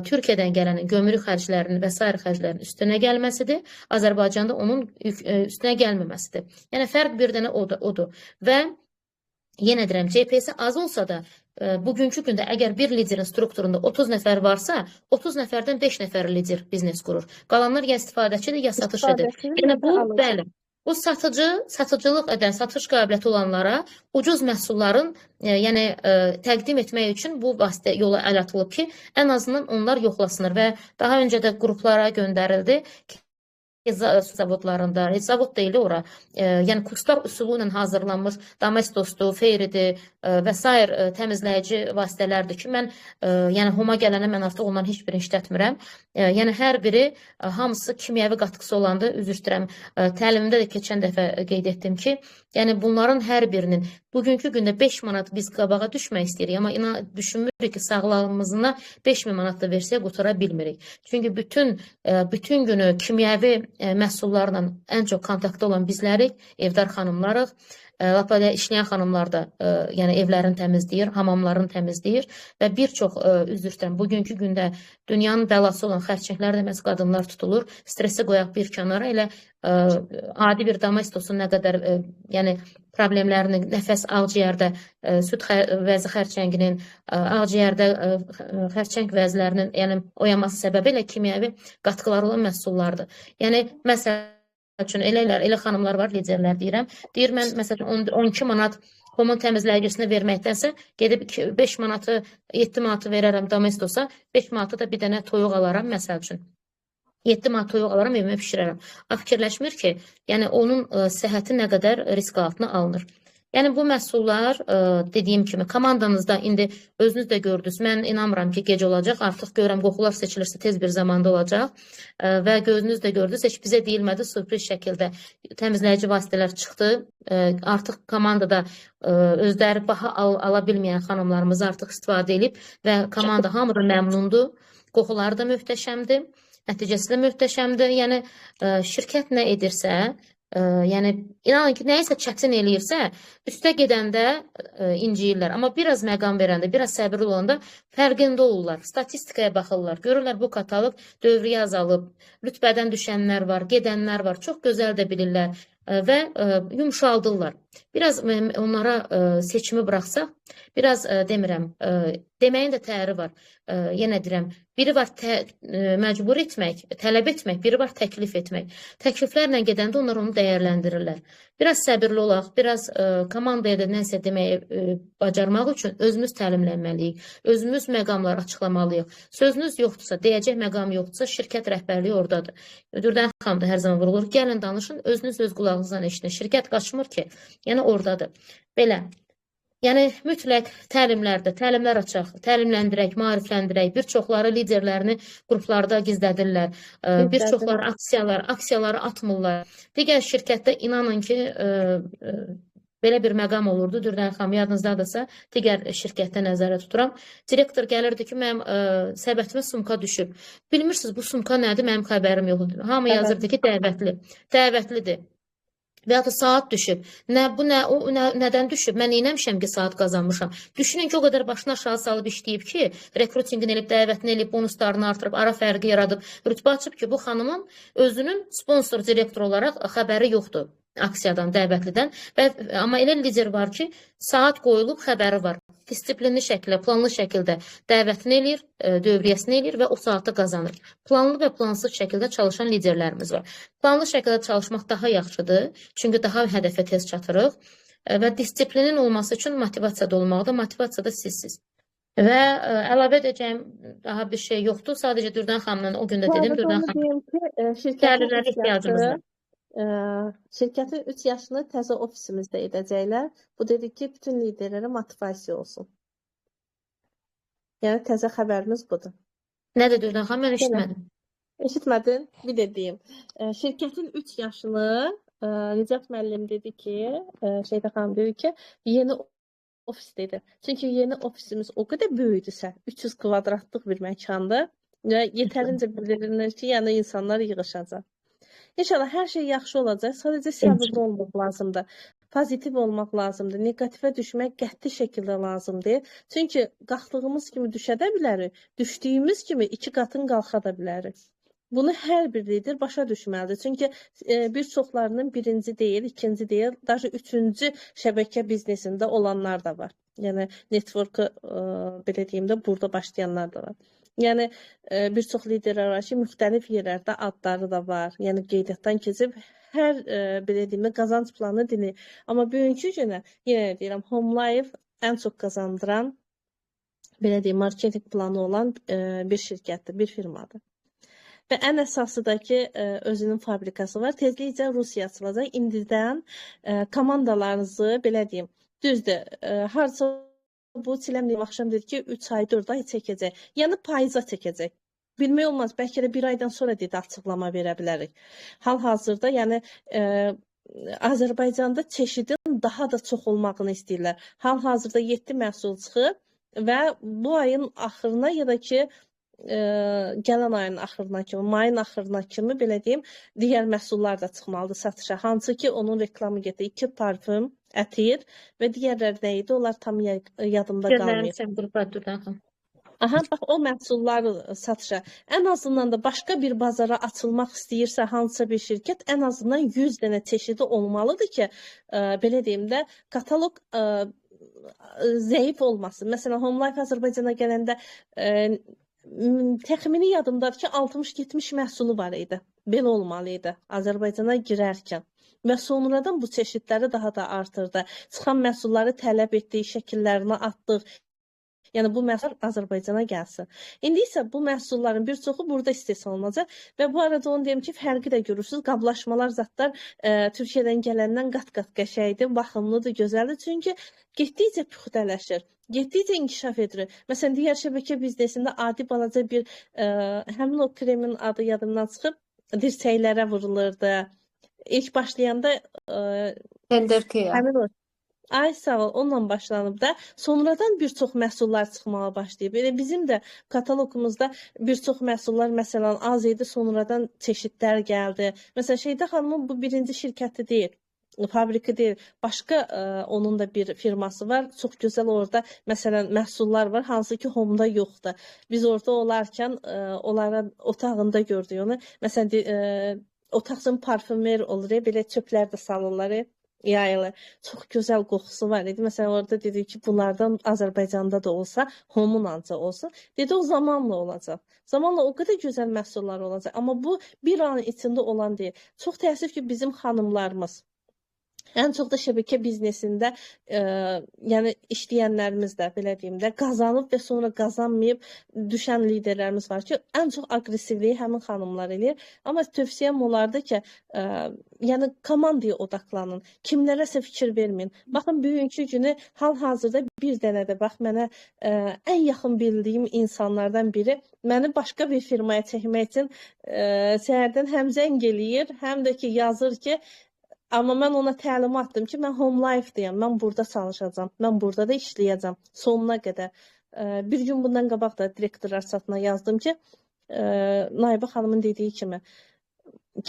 Türkiyədən gələnin gömrük xərclərinin və sair xərclərinin üstünə gəlməsidir. Azərbaycanda onun üstünə gəlməməsidir. Yəni fərq bir dənə odur. Və yenə deyirəm, CPS az olsa da bugünkü gündə əgər bir liderin strukturunda 30 nəfər varsa, 30 nəfərdən 5 nəfər lider biznes qurur. Qalanlar ya istifadəçidir, ya satış edir. Yəni bu, bəli. Bu satıcılıq edən, satış qabiliyyəti olanlara ucuz məhsulların yəni təqdim etmək üçün bu vasitə yola əl atılıb ki, ən azından onlar yoxlasınlar və daha öncə də qruplara göndərildi ki, zavodlarında, zavod deyil ora, yəni kurslar üsulu ilə hazırlanmış Domestosdur, Feyridir və s. təmizləyici vasitələrdir ki, mən yəni Homa gələnə mən artıq ondan heç birini işlətmirəm. Yəni hər biri hamısı kimyəvi qatkısı olanda, üzr istəyirəm, təlimimdə də keçən dəfə qeyd etdim ki, yəni bunların hər birinin bugünkü gündə 5 manat biz qabağa düşmək istəyirik, amma düşünmürük ki, sağlamlığımızına 5000 manat da versək qutara bilmirik. Çünki bütün günü kimyəvi məhsullarla ən çox kontaktda olan bizlərik, evdar xanımlarıq. Lapada işləyən xanımlar da yəni evlərini təmizləyir, hamamlarını təmizləyir və bir çox, üzr istəyirəm, bugünkü gündə dünyanın bəlası olan xərçənglər də məhz qadınlar tutulur. Stresi qoyaq bir kənara, elə adi bir Domestosun nə qədər yəni problemlərini, nəfəs ağciyərdə, süd vəzi xərçənginin, ağciyərdə xərçəng vəzlərinin yəni oyanması səbəbi ilə kimyəvi qatqılar olan məhsullardır. Yəni, məsələn, elə xanımlar var, liderlər deyirəm. Deyir, mən məsələn 12 manat homon təmizləyicisini verməkdənsə, gedib 5 manatı, 7 manatı verərəm Domestosa, 5 manatı da bir dənə toyuq alaram, məsəl üçün. 7 manat toyuq alaram, evimə pişirərəm. Fikirləşmir ki, yəni onun səhhəti nə qədər risk altına alınır. Yəni bu məhsullar dediyim kimi komandanızda indi özünüz də gördünüz. Mən inanmıram ki, gec olacaq. Artıq görürəm qoxular seçilirsə tez bir zamanda olacaq. Və gözünüz də gördünüz. Heç bizə deyilmədi, sürpriz şəkildə təmizləyici vasitələr çıxdı. Artıq komandada özləri baha ala bilməyən xanımlarımız artıq istifadə edib və komanda hamıdan məmnundur. Qoxuları da möhtəşəmdir. Nəticəsi də möhtəşəmdir. Yəni şirkət nə edirsə, yəni inanın ki, nəyisə çətin eləyirsə, üstə gedəndə inciyirlər. Amma biraz məqam verəndə, biraz səbirli olanda fərqində olurlar. Statistikaya baxırlar. Görürlər bu kataloq dövriyyə azalıb, rütbədən düşənlər var, gedənlər var. Çox gözəl də bilirlər və yumşaldırlar. Biraz onlara seçimi buraxsaq, biraz demirəm, deməyin də təri var. Yenə deyirəm, biri var məcbur etmək, tələb etmək, biri var təklif etmək. Təkliflərlə gedəndə onlar onu dəyərləndirirlər. Biraz səbirli olaq, biraz komandaya da nəsə deməyi bacarmaq üçün özümüz təlimlənməliyik, özümüz məqamları açıqlamalıyıq. Sözünüz yoxdursa, deyəcək məqam yoxdursa, şirkət rəhbərliyi oradadır. Dürdən xanım da hər zaman vurulur. Gəlin danışın, özünüz öz qulağınızdan eşidin. Şirkət qaçmır ki, yəni oradadır. Belə. Yəni mütləq təlimlər açaq, təlimləndirək, maarifləndirək. Bir çoxları liderlərini qruplarda gizlədirlər. Bir çoxları aksiyaları atmırlar. Digər şirkətdə inanın ki, belə bir məqam olurdu. Dürdən xanım yadınızdadırsa, digər şirkətdə nəzərə tuturam. Direktor gəlirdi ki, mənim səbətimə sumka düşüb. Bilmirsiniz, bu sumka nədir? Mənim xəbərim yoxdur. Hamı yazırdı ki, dəvətlidir. Və ya da saat düşüb. Nədən düşüb? Mən neynəmişəm ki, saat qazanmışam. Düşünün ki, o qədər başını aşağı salıb işləyib ki, rekrutingini elib, dəvətini elib, bonuslarını artırıb, ara fərqi yaradıb, rütbə açıb ki, bu xanımın özünün sponsor direktor olaraq xəbəri yoxdur aksiyadan, dəvətlidən. Amma elə lider var ki, saat qoyulub, xəbəri var. Disiplinli şəkildə, planlı şəkildə dəvətini eləyir, dövriyyəsini eləyir və o saatda qazanır. Planlı və plansız şəkildə çalışan liderlərimiz var. Planlı şəkildə çalışmaq daha yaxşıdır, çünki daha hədəfə tez çatırıq və disiplinin olması üçün motivasiyada olmalıdır, motivasiyada sizsiz. Və əlavə edəcəyim daha bir şey yoxdur, sadəcə Dürdən xanımla o gün də dedim, Dürdən xanım, gəlirlərə ehtiyacımız var. Şirkətin 3 yaşını təzə ofisimizdə edəcəklər. Bu dedik ki, bütün liderlərə motivasiya olsun. Yəni təzə xəbərimiz budur. Nədir Dürdən xanım? Mən eşitmədim. Eşitmədin? Bir də deyim. Şirkətin 3 yaşını Nicat müəllim dedi ki, Şeyda xanım dedi ki, yeni ofisdədir. Çünki yeni ofisimiz o qədər böyükdürsə, 300 kvadratlıq bir məkandır və yetərincə bildirilir ki, yəni insanlar yığışacaq. İnşallah hər şey yaxşı olacaq. Sadəcə səbirli olmaq lazımdır. Pozitiv olmaq lazımdır. Neqativə düşmək qəti şəkildə lazımdır. Çünki qalxdığımız kimi düşə də bilərik. Düşdüyümüz kimi 2 qatın qalxa da bilərik. Bunu hər bir lider başa düşməlidir. Çünki bir çoxlarının birinci deyil, ikinci deyil, daha üçüncü şəbəkə biznesində olanlar da var. Yəni network belə deyim də burada başlayanlar da var. Yəni bir çox liderlər var ki, müxtəlif yerlərdə adları da var. Yəni qeydiyyatdan keçib hər belə deyim qazanc planı dinir. Amma bugünkü günə yenə deyirəm Home Life ən çox qazandıran belə deyim marketinq planı olan bir şirkətdir, bir firmadır. Və ən əsası da ki, özünün fabrikası var. Tezliklə Rusiya açılacaq. İndidən komandalarınızı belə deyim, düzdür, harca bu Çiləmli axşam dedi ki, 3 ay, 4 ay çəkəcək. Yəni payıza çəkəcək. Bilmək olmaz, bəlkə də 1 aydan sonra dedi açıqlama verə bilərik. Hal-hazırda, yəni Azərbaycanda çeşidin daha da çox olmağını istəyirlər. Hal-hazırda 7 məhsul çıxıb və bu ayın axırına ya da ki, gələn ayın axırına kimi, mayın axırına kimi belə deyim, digər məhsullar da çıxmalıdır satışa. Hansı ki, onun reklamı gedir. 2 parfüm, ətir və digərləri nə idi? Onlar tam yadımda qalmıyor. Aha, bax o məhsulları satışa. Ən azından da başqa bir bazara açılmaq istəyirsə hansısa bir şirkət, ən azından 100 dənə çeşidi olmalıdır ki, belə deyim də, kataloq zəif olmasın. Məsələn, Home Life Azərbaycana gələndə təxmini yadımdadır ki, 60-70 məhsulu var idi. Belə olmalı idi Azərbaycana girərkən. Və sonradan bu çeşidləri daha da artırdı. Çıxan məhsulları tələb etdik, şəkillərini atdıq. Yəni bu məhsul Azərbaycana gəlsin. İndi isə bu məhsulların bir çoxu burada istehsal olunacaq və bu arada onu deyim ki, fərqi də görürsüz. Qablaşmalar, zadlar Türkiyədən gələndən qat-qat qəşəngdir, baxımlıdır, gözəldir. Çünki getdikcə püxtələşir. Getdikcə inkişaf edir. Məsələn, digər şəbəkə biznesində adi balaca bir həmin o kremin adı yadımdan çıxıb, dirsəklərə vurulurdu. İlk başlayanda Tenderkeya. həmin o ay sağ ol, onunla başlanıb da sonradan bir çox məhsullar çıxmağa başlayıb. Elə bizim də kataloqumuzda bir çox məhsullar məsələn az idi, sonradan çeşidlər gəldi. Məsələn, Şeyda xanımın bu birinci şirkəti deyil. Fabriki deyil, başqa onun da bir firması var. Çox gözəl orada məsələn məhsullar var, hansı ki Home-da yoxdur. Biz orada olarkən onların otağında gördük onu. Məsələn otaqçın parfümer olur, belə çöplər də salırlar, yayılır. Çox gözəl qoxusu var idi. Məsələn orada dedi ki, bunlardan Azərbaycanda da olsa, Home-un ancaq olsun. Dedi o zamanla olacaq. Zamanla o qədər gözəl məhsullar olacaq. Amma bu bir an içində olan deyil. Çox təəssüf ki, bizim xanımlarımız ən çox da şəbəkə biznesində yəni işləyənlərimiz də belə deyim də qazanıb və sonra qazanmayıb düşən liderlərimiz var ki, ən çox aqressivliyi həmin xanımlar eləyir. Amma tövsiyəm olardı ki, yəni komandaya odaqlanın. Kimlərəsə fikir verməyin. Baxın, bugünkü günü hal-hazırda bir dənə də bax mənə ən yaxın bildiyim insanlardan biri məni başqa bir firmaya çəkmək üçün səhərdən həm zəng eləyir, həm də ki yazır ki, amma mən ona təlimat atdım ki, mən Home Life-dəyəm, mən burada çalışacağam, mən burada da işləyəcəm sonuna qədər. Bir gün bundan qabaq da direktorlar çatına yazdım ki, Naibə xanımın dediyi kimi,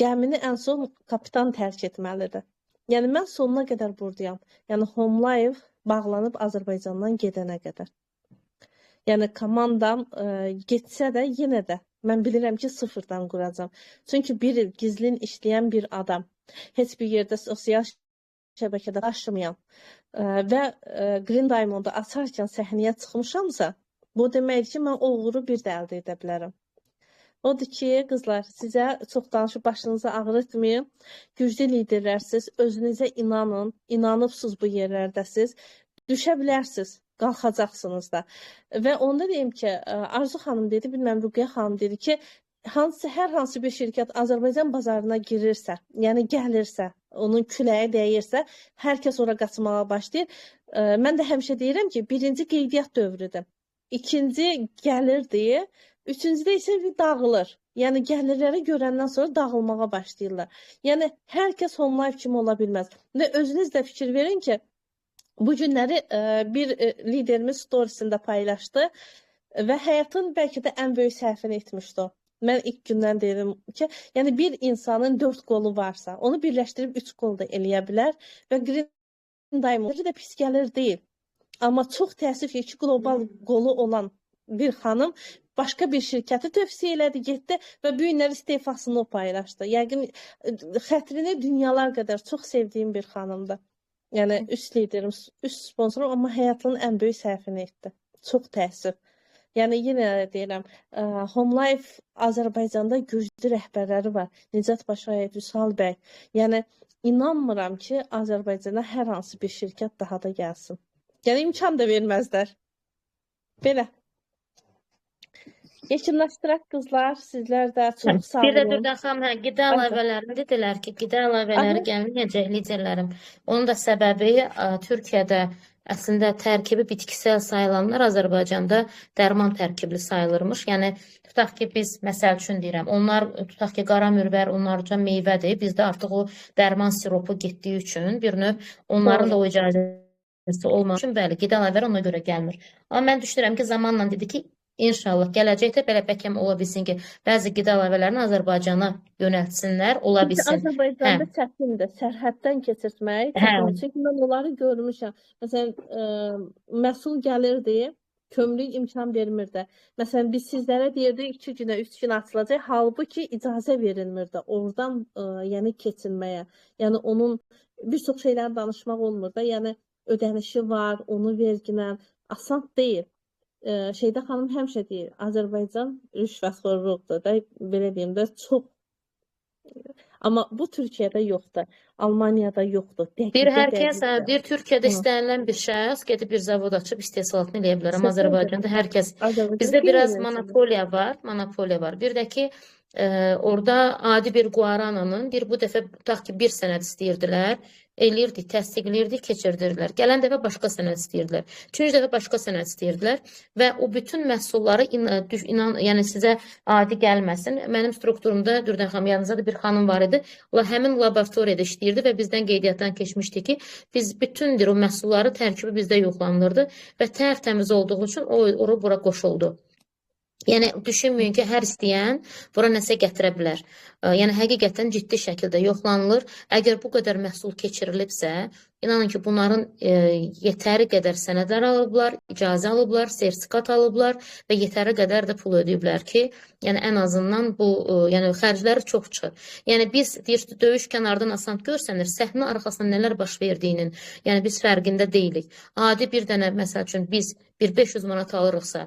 gəmini ən son kapitan tərk etməlidir. Yəni mən sonuna qədər buradayam. Yəni Home Life bağlanıb Azərbaycandan gedənə qədər. Yəni komandam getsə də yenə də mən bilirəm ki, sıfırdan quracam. Çünki bir il gizlin işləyən bir adam, heç bir yerdə sosial şəbəkədə daşımayan və Green Diamond-u açarkən səhnəyə çıxmışamsa, bu deməkdir ki, mən o uğuru bir də əldə edə bilərəm. Odur ki, qızlar, sizə çox danışıb başınızı ağrıtmayın. Güclü liderlərsiniz, özünüzə inanın, inanıbsınız bu yerlərdəsiz, düşə bilərsiniz, qalxacaqsınız da. Və onda deyim ki, Arzu xanım dedi, bilməm Ruqiyyə xanım dedi ki, hər hansı bir şirkət Azərbaycan bazarına girirsə, yəni gəlirsə, onun küləyə dəyirsə, hər kəs ora qaçmağa başlayır. Mən də həmişə deyirəm ki, birinci qeydiyyat dövrüdür. İkinci gəlirdi, üçüncüdə isə dağılır. Yəni gəlirləri görəndən sonra dağılmağa başlayırlar. Yəni hər kəs Home Life kimi ola bilməz. Və özünüz də fikir verin ki, bu günləri bir liderimiz storiesində paylaşdı və həyatın bəlkə də ən böyük səhvini etmişdi o. Mən ilk gündən deyirəm ki, yəni bir insanın 4 qolu varsa, onu birləşdirib 3 qol da eləyə bilər və Green Diamond da pis gəlir deyil. Amma çox təəssüf ki, qlobal qolu olan bir xanım başqa bir şirkəti tövsiyə elədi, getdi və bu günlər istefasını o paylaşdı. Yəqin xətrini dünyalar qədər çox sevdiyim bir xanımdır. Yəni üst liderim, üst sponsorum, amma həyatının ən böyük səhvini etdi. Çox təəssüf. Yəni yenə deyirəm, Home Life Azərbaycanda güclü rəhbərləri var. Nicat Başayev, Vüsal bəy. Yəni inanmıram ki, Azərbaycana hər hansı bir şirkət daha da gəlsin. Yəni imkan da verməzlər. Belə. Yekunlaşdıraq qızlar, sizlər də çox sağ olun. Bir də Dürdən xanım, qida əlavələrini dedilər ki, qida əlavələri gəlməyəcək liderlərim. Onun da səbəbi Türkiyədə əslində tərkibi bitkisel sayılanlar Azərbaycanda dərman tərkibli sayılırmış. Yəni tutaq ki, biz məsəl üçün deyirəm, onlar tutaq ki, qara mürvər onlar üçün meyvədir. Bizdə artıq o dərman siropu getdiyi üçün bir növ onların da o icazəsi olmaq üçün bəli, qida əlavələri ona görə gəlmir. Amma mən düşünürəm ki, zamanla dedi ki, İnşallah gələcəkdə belə bəlkə ola bilsin ki, bəzi qida əlavələrini Azərbaycana yönəltsinlər, ola bilsin. Azərbaycanda çətindir, sərhəddən keçirtmək çətindir. Çünki mən onları görmüşəm. Məsələn, məhsul gəlirdi, kömürlük imkan vermirdi. Məsələn, biz sizlərə deyirdik 2 günə, 3 günə açılacaq, halbuki icazə verilmirdi oradan yəni keçinməyə. Yəni onun bir çox şeyləri danışmaq olmur da, yəni ödənişi var, onu verginə asan deyil. Şeyda xanım həmişə deyir, Azərbaycan rüşvətxorluqdur da, belə deyim də, çox Amma bu Türkiyədə yoxdur, Almaniyada yoxdur. Bir hər Dəqiqə kəs, dəqiq. bir Türkiyədə Hı. istənilən bir şəxs gedib bir zavod açıb istehsalatını eləyə bilər. Amma Səfərdir. Azərbaycanda hər kəs, Azərbaycan bizdə biraz qeyri-nəcədir. monopoliya var. Bir də ki, orada adi bir Guarananın bu dəfə tutaq ki, bir sənəd istəyirdilər, eləyirdik, təsdiqləyirdik, keçirdirdilər. Gələn dəfə başqa sənəd istəyirdilər. Üçüncü dəfə başqa sənəd istəyirdilər və o bütün məhsulları yəni sizə adi gəlməsin. Mənim strukturumda Dürdən xanım yanınızda da bir xanım var idi. O həmin laboratoriyada işləyirdi və bizdən qeydiyyatdan keçmişdi ki, biz bütündür o məhsulları tərkibi bizdə yoxlanılırdı və tərtəmiz olduğu üçün o bura qoşuldu. Yəni düşünməyin ki, hər istəyən bura nəsə gətirə bilər. Yəni həqiqətən ciddi şəkildə yoxlanılır. Əgər bu qədər məhsul keçirilibsə, inanın ki, bunların yetəri qədər sənədlər alıblar, icazə alıblar, sertifikat alıblar və yetəri qədər də pul ödəyiblər ki, yəni ən azından bu yəni xərcləri çox çıxır. Yəni biz döyüş kənardan asan görsənir, səhnə arxasında nələr baş verdiyinin, yəni biz fərqində deyilik. Adi bir dənə məsəl üçün biz bir 500 manat alırıqsa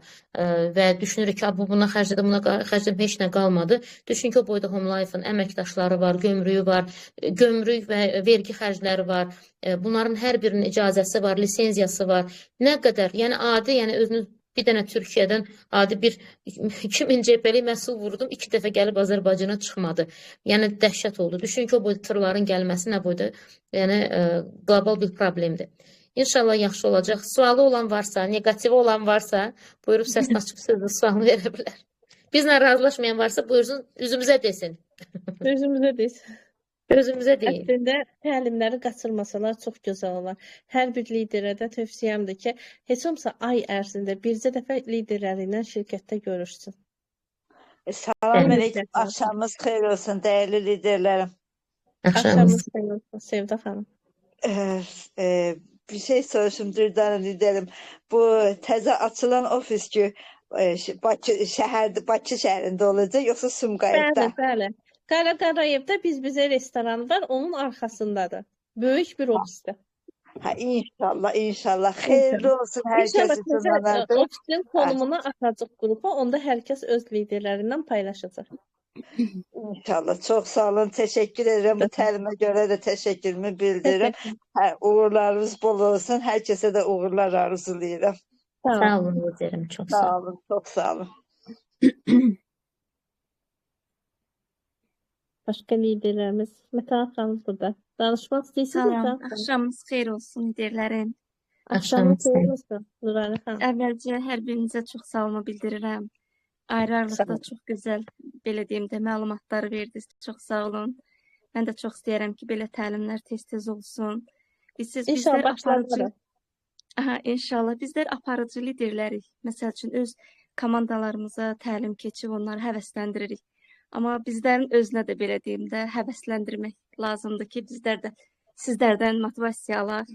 və düşünürük ki, buna xərclədim, buna xərclədim, heç nə qalmadı. Düşün ki, o boyda Home Life-ın əməkdaşları var, gömrüyü var, gömrük və vergi xərcləri var. Bunların hər birinin icazəsi var, lisenziyası var. Nə qədər, yəni adi, yəni özünüz bir dənə Türkiyədən adi bir 2000 CP-lik məhsul vurdum, 2 dəfə gəlib Azərbaycana çıxmadı. Yəni dəhşət oldu. Düşün ki, o boyda tırların gəlməsi nə boyda, yəni qlobal bir problemdir. İnşallah yaxşı olacaq. Sualı olan varsa, negativi olan varsa, buyurub səsini açıb sözü sualını verə bilər. Bizlə razılaşmayan varsa, buyursun, üzümüzə desin. Özümüzə deyil. Özümüzə deyil. Əslində təlimləri qaçırmasalar çox gözəl olar. Hər bir liderə də tövsiyəmdir ki, heç olmasa ay ərzində bircə dəfə liderləri ilə şirkətdə görüşsün. Salam əleykum, axşamınız xeyir olsun, dəyərli liderlərim. Axşamınız xeyir olsun, Sevda xanım. Bir şey soruşum Dürdan liderim. Bu təzə açılan ofis ki, Bakı şəhərində olacaq, yoxsa Sumqayıtda? Bəli. Qaraqarayevdə bizə restoranı var, onun arxasındadır. Böyük bir ofisdə. İnşallah. Xeyirli olsun hər kəs üçün. Ofisin konumunu atacaq qrupa, onda hər kəs öz liderlərindən paylaşacaq. İnşallah. Çox sağ olun. Təşəkkür edirəm. Bu təlimə görə də təşəkkürümü bildirirəm. Uğurlarınız bol olsun. Hər kəsə də uğurlar arzulayıram. Sağ olun liderim. Çox sağ olun. Çox sağ olun. Başqa liderlərimiz Mətan xanım burada. Danışmaq istəyirsiniz? Salam, axşamınız xeyir olsun liderlərim. Axşamınız xeyir olsun Nurani xanım. Əvvəlcə hər birinizə çox sağ olma bildirirəm. Ayrı-ayrılıqda çox gözəl, belə deyim də, məlumatları verdiniz. Çox sağ olun. Mən də çox istəyirəm ki, belə təlimlər tez-tez olsun. İnşallah başlarıq. İnşallah. Bizlər aparıcı liderlərik. Məsəl üçün, öz komandalarımıza təlim keçib onları həvəsləndiririk. Amma bizlərin özünə də belə deyim də, həvəsləndirmək lazımdır ki, bizlər də sizlərdən motivasiya alaq.